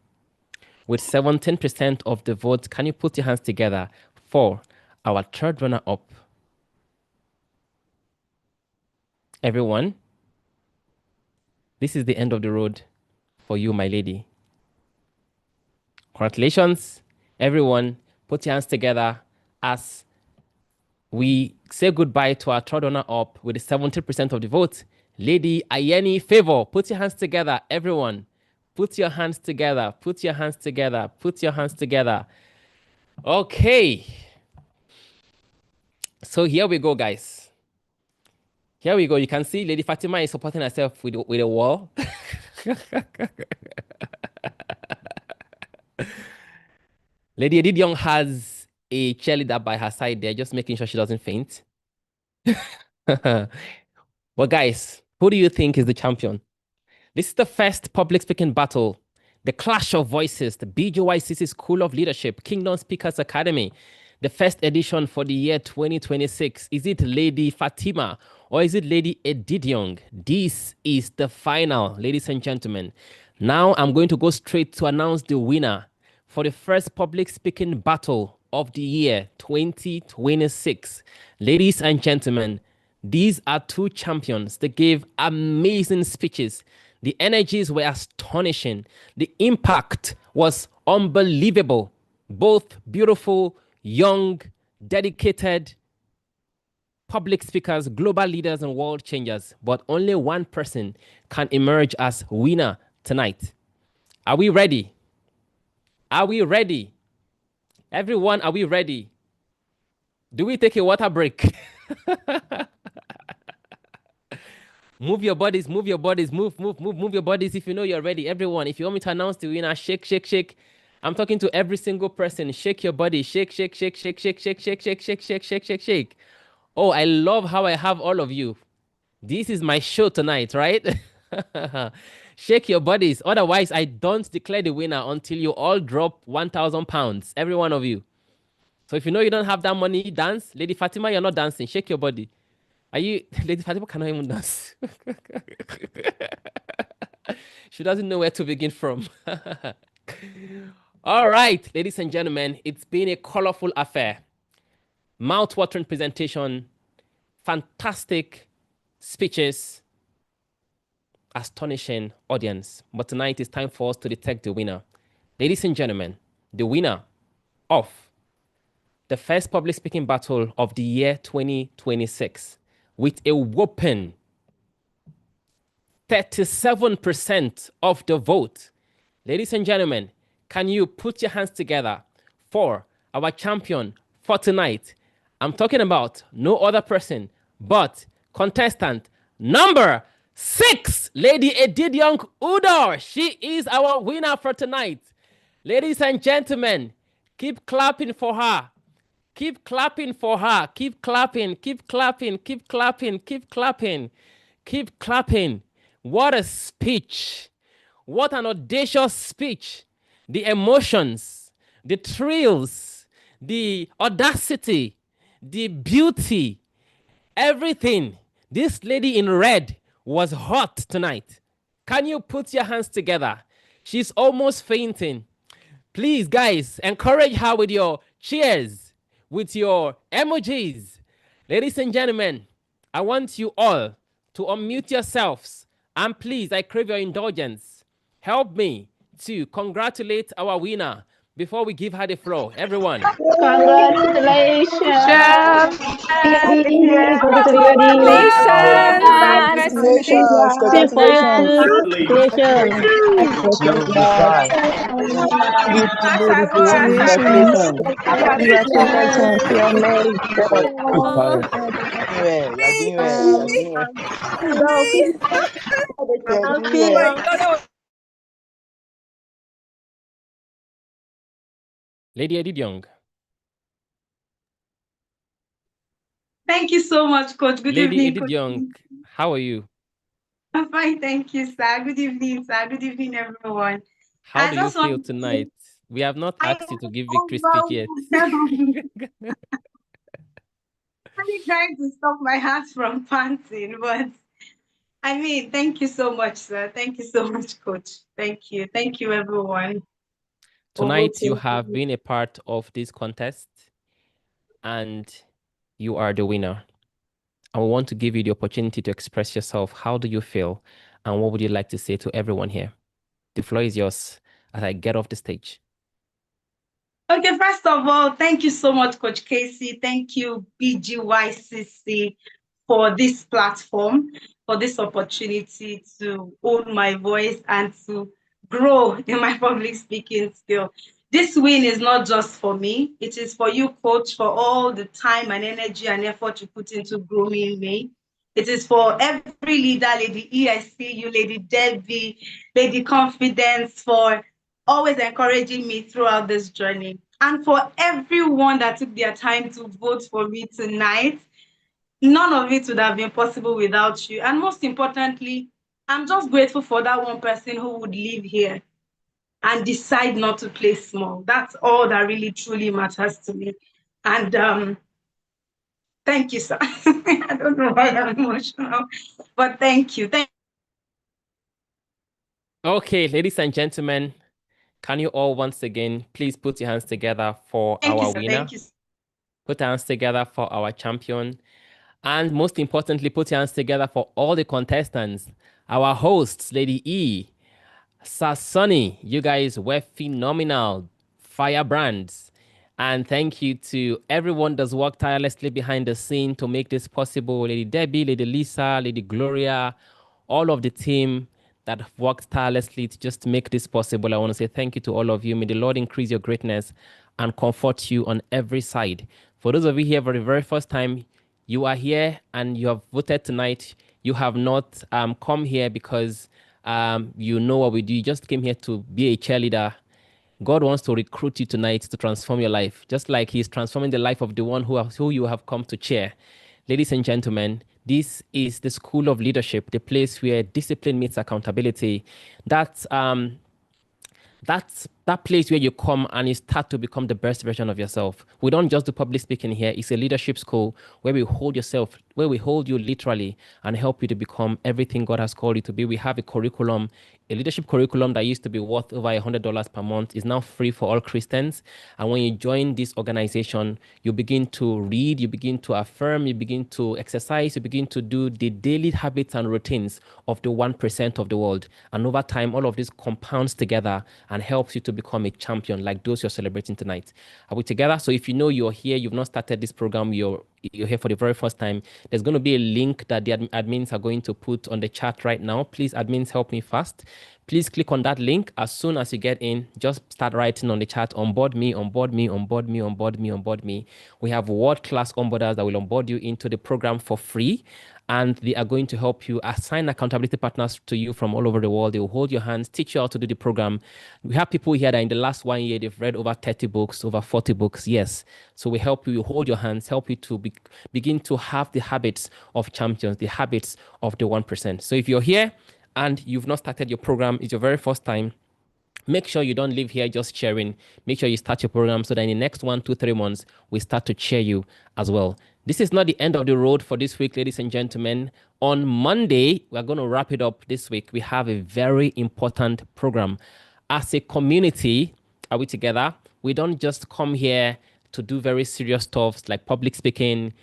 With 17% of the vote, can you put your hands together for our third runner up? Everyone, this is the end of the road for you, my lady. Congratulations. Everyone, put your hands together as we say goodbye to our third runner up with 70% of the vote. Lady Ayeni Favor, put your hands together, everyone. Put your hands together. Put your hands together. Put your hands together. Okay. So here we go, guys. Here we go. You can see Lady Fatima is supporting herself with a wall. Lady Edith Young has a cheerleader by her side there, just making sure she doesn't faint. Well, guys, who do you think is the champion? This is the first public speaking battle, the clash of voices, the Bgycc School of Leadership, Kingdom Speakers Academy, the first edition for the year 2026. Is it Lady Fatima or is it Lady Edidiong? This is the final, ladies and gentlemen. Now I'm going to go straight to announce the winner for the first public speaking battle of the year 2026. Ladies and gentlemen, these are two champions. They gave amazing speeches. The energies were astonishing. The impact was unbelievable. Both beautiful, young, dedicated public speakers, global leaders, and world changers. But only one person can emerge as winner tonight. Are we ready? Are we ready? Everyone, are we ready? Do we take a water break? Move your bodies, move your bodies, move your bodies if you know you're ready. Everyone, if you want me to announce the winner, shake, shake, shake. I'm talking to every single person. Shake your body. Shake, shake, shake, shake, shake, shake, shake, shake, shake, shake, shake, shake, shake. Oh, I love how I have all of you. This is my show tonight, right? Shake your bodies. Otherwise, I don't declare the winner until you all drop 1,000 pounds. Every one of you. So if you know you don't have that money, dance. Lady Fatima, you're not dancing. Shake your body. Are you... Lady Fatima cannot even dance. She doesn't know where to begin from. All right, ladies and gentlemen, it's been a colorful affair. Mouth-watering presentation, fantastic speeches, astonishing audience. But tonight it's time for us to detect the winner. Ladies and gentlemen, the winner of the first public speaking battle of the year 2026 with a whopping 37% of the vote. Ladies and gentlemen, can you put your hands together for our champion for tonight? I'm talking about no other person but contestant number 6, Lady Edidiong Udor. She is our winner for tonight. Ladies and gentlemen, keep clapping for her. Keep clapping for her. Keep clapping, keep clapping, keep clapping, keep clapping, keep clapping. What a speech. What an audacious speech. The emotions, the thrills, the audacity, the beauty, everything. This lady in red was hot tonight. Can you put your hands together? She's almost fainting. Please, guys, encourage her with your cheers, with your emojis. Ladies and gentlemen, I want you all to unmute yourselves. And please, I crave your indulgence. Help me to congratulate our winner before we give her the floor, everyone. Congratulations. Congratulations. Congratulations. Congratulations. Congratulations. Congratulations. You're married. You're doing well. You're doing well. You're doing well. Lady Edith Young. Thank you so much, Coach. Good Lady evening, Edith Coach. Young, how are you? I'm fine, thank you, sir. Good evening, sir. Good evening, everyone. How I do you just feel want to say tonight? We have not I asked you to am give victory speech yet. overwhelmed. I'm trying to stop my heart from panting, but I mean, thank you so much, sir. Thank you so much, Coach. Thank you. Thank you, everyone. Tonight, you have been a part of this contest and you are the winner. I want to give you the opportunity to express yourself. How do you feel? And what would you like to say to everyone here? The floor is yours as I get off the stage. Okay, first of all, thank you so much, Coach Casey. Thank you, Bgycc, for this platform, for this opportunity to own my voice and to grow in my public speaking skill. This win is not just for me. It is for you, Coach, for all the time and energy and effort you put into growing me. It is for every leader, Lady E, I see you, Lady Debbie, Lady Confidence, for always encouraging me throughout this journey. And for everyone that took their time to vote for me tonight, none of it would have been possible without you. And most importantly, I'm just grateful for that one person who would live here and decide not to play small. That's all that really, truly matters to me. And thank you, sir. I don't know why I'm emotional, but thank you. Okay, ladies and gentlemen, can you all once again please put your hands together for Thank you, our sir. winner? Thank you. Put your hands together for our champion. And most importantly, put your hands together for all the contestants. Our hosts, Lady E, Sir Sonny, you guys were phenomenal. Firebrands. And thank you to everyone that's worked tirelessly behind the scene to make this possible. Lady Debbie, Lady Lisa, Lady Gloria, all of the team that have worked tirelessly to just make this possible. I want to say thank you to all of you. May the Lord increase your greatness and comfort you on every side. For those of you here for the very first time, you are here and you have voted tonight. You have not come here because you know what we do. You just came here to be a cheerleader. God wants to recruit you tonight to transform your life, just like He's transforming the life of the one who you have come to cheer. Ladies and gentlemen, this is the School of Leadership, the place where discipline meets accountability. That's that place where you come and you start to become the best version of yourself. We don't just do public speaking here. It's a leadership school where we hold you literally and help you to become everything God has called you to be. We have a leadership curriculum that used to be worth over $100 per month is now free for all Christians. And when you join this organization, you begin to read, you begin to affirm, you begin to exercise, you begin to do the daily habits and routines of the 1% of the world. And over time, all of this compounds together and helps you to become a champion like those you're celebrating tonight. Are we together? So if you know you're here, you've not started this program, you're here for the very first time, there's going to be a link that the admins are going to put on the chat right now. Please, admins, help me fast. Please click on that link. As soon as you get in, just start writing on the chat, onboard me, onboard me, onboard me, onboard me, onboard me. We have world-class onboarders that will onboard you into the program for free. And they are going to help you assign accountability partners to you from all over the world. They will hold your hands, teach you how to do the program. We have people here that in the last 1 year, they've read over 30 books, over 40 books. Yes. So we help you hold your hands, help you to begin to have the habits of champions, the habits of the 1%. So if you're here and you've not started your program, it's your very first time, make sure you don't leave here just cheering. Make sure you start your program so that in the next 1, 2, 3 months, we start to cheer you as well. This is not the end of the road for this week, ladies and gentlemen. On Monday, we're going to wrap it up this week. We have a very important program. As a community, are we together? We don't just come here to do very serious stuff like public speaking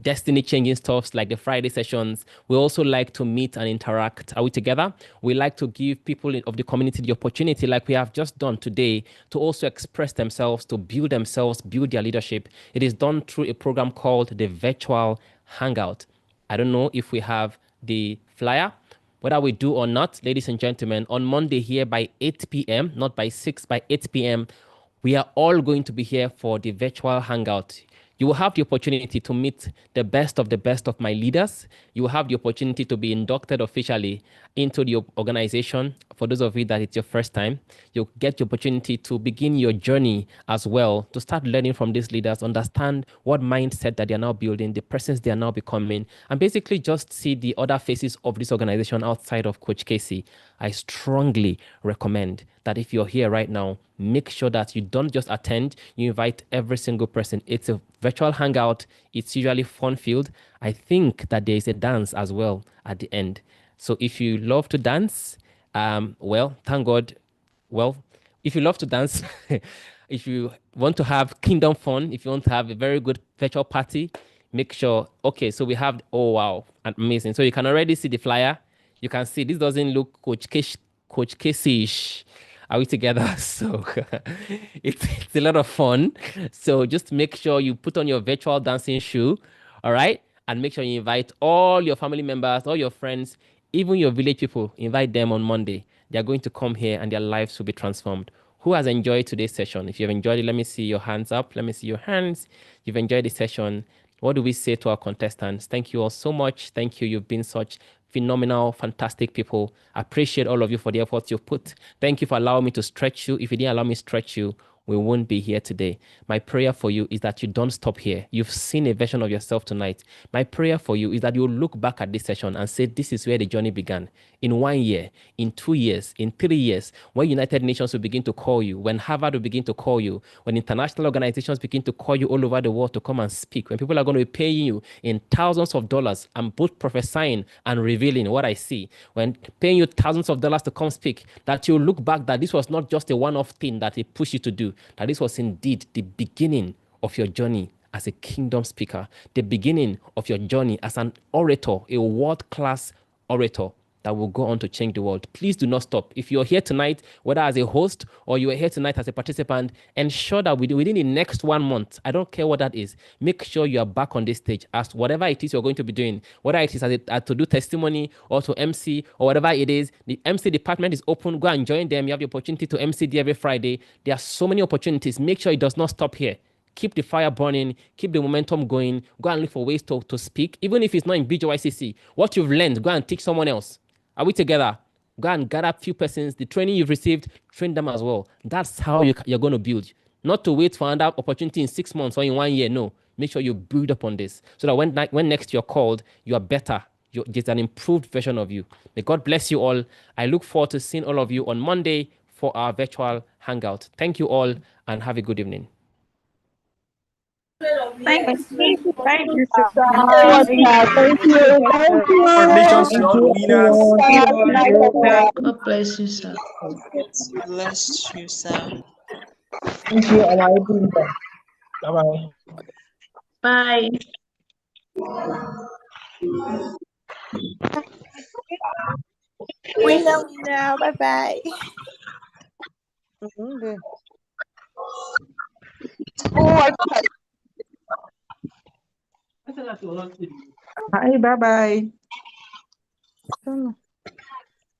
destiny changing stuffs like the Friday sessions. We also like to meet and interact. Are we together? We like to give people of the community the opportunity, like we have just done today, to also express themselves, to build themselves, build their leadership. It is done through a program called the Virtual Hangout. I don't know if we have the flyer. Whether we do or not, ladies and gentlemen, on Monday here by 8 p.m., not by 6, by 8 p.m., we are all going to be here for the virtual hangout. You will have the opportunity to meet the best of my leaders. You will have the opportunity to be inducted officially into the organization. For those of you that it's your first time, you'll get the opportunity to begin your journey as well, to start learning from these leaders, understand what mindset that they are now building, the persons they are now becoming, and basically just see the other faces of this organization outside of Coach Casey. I strongly recommend that if you're here right now, make sure that you don't just attend, you invite every single person. It's a virtual hangout. It's usually fun-filled. I think that there is a dance as well at the end. So if you love to dance, well, thank God. Well, if you love to dance, if you want to have kingdom fun, if you want to have a very good virtual party, make sure. Okay, so we have, oh wow, amazing. So you can already see the flyer. You can see this doesn't look Coach Casey-ish. Are we together? So it's a lot of fun. So just make sure you put on your virtual dancing shoe, all right? And make sure you invite all your family members, all your friends, even your village people. Invite them on Monday. They are going to come here and their lives will be transformed. Who has enjoyed today's session? If you've enjoyed it, let me see your hands up. Let me see your hands. You've enjoyed the session. What do we say to our contestants? Thank you all so much. Thank you. You've been such phenomenal, fantastic people. I appreciate all of you for the efforts you've put. Thank you for allowing me to stretch you. If you didn't allow me to stretch you, we won't be here today. My prayer for you is that you don't stop here. You've seen a version of yourself tonight. My prayer for you is that you look back at this session and say, this is where the journey began. In 1 year, in 2 years, in 3 years, when United Nations will begin to call you, when Harvard will begin to call you, when international organizations begin to call you all over the world to come and speak, when people are going to be paying you in thousands of dollars, I'm both prophesying and revealing what I see, when paying you thousands of dollars to come speak, that you look back that this was not just a one-off thing that it pushed you to do, that this was indeed the beginning of your journey as a kingdom speaker, the beginning of your journey as an orator, a world-class orator that will go on to change the world. Please do not stop. If you're here tonight, whether as a host or you are here tonight as a participant, ensure that within the next 1 month, I don't care what that is, make sure you are back on this stage as whatever it is you're going to be doing, whether it is to do testimony or to MC or whatever it is, the MC department is open. Go and join them. You have the opportunity to MC every Friday. There are so many opportunities. Make sure it does not stop here. Keep the fire burning, keep the momentum going, go and look for ways to speak, even if it's not in Bgycc. What you've learned, go and teach someone else. Are we together? Go and gather a few persons. The training you've received, train them as well. That's how you're going to build. Not to wait for another opportunity in 6 months or in 1 year. No. Make sure you build upon this so that when next you're called, you are better. There's an improved version of you. May God bless you all. I look forward to seeing all of you on Monday for our virtual hangout. Thank you all and have a good evening. Thank you. Thank you so much. Thank you. Thank Congratulations to you. all the winners. God bless you, sir. Bless you, sir. Thank you, our leader. Bye-bye. Bye. Winner, bye bye. Bye, bye-bye.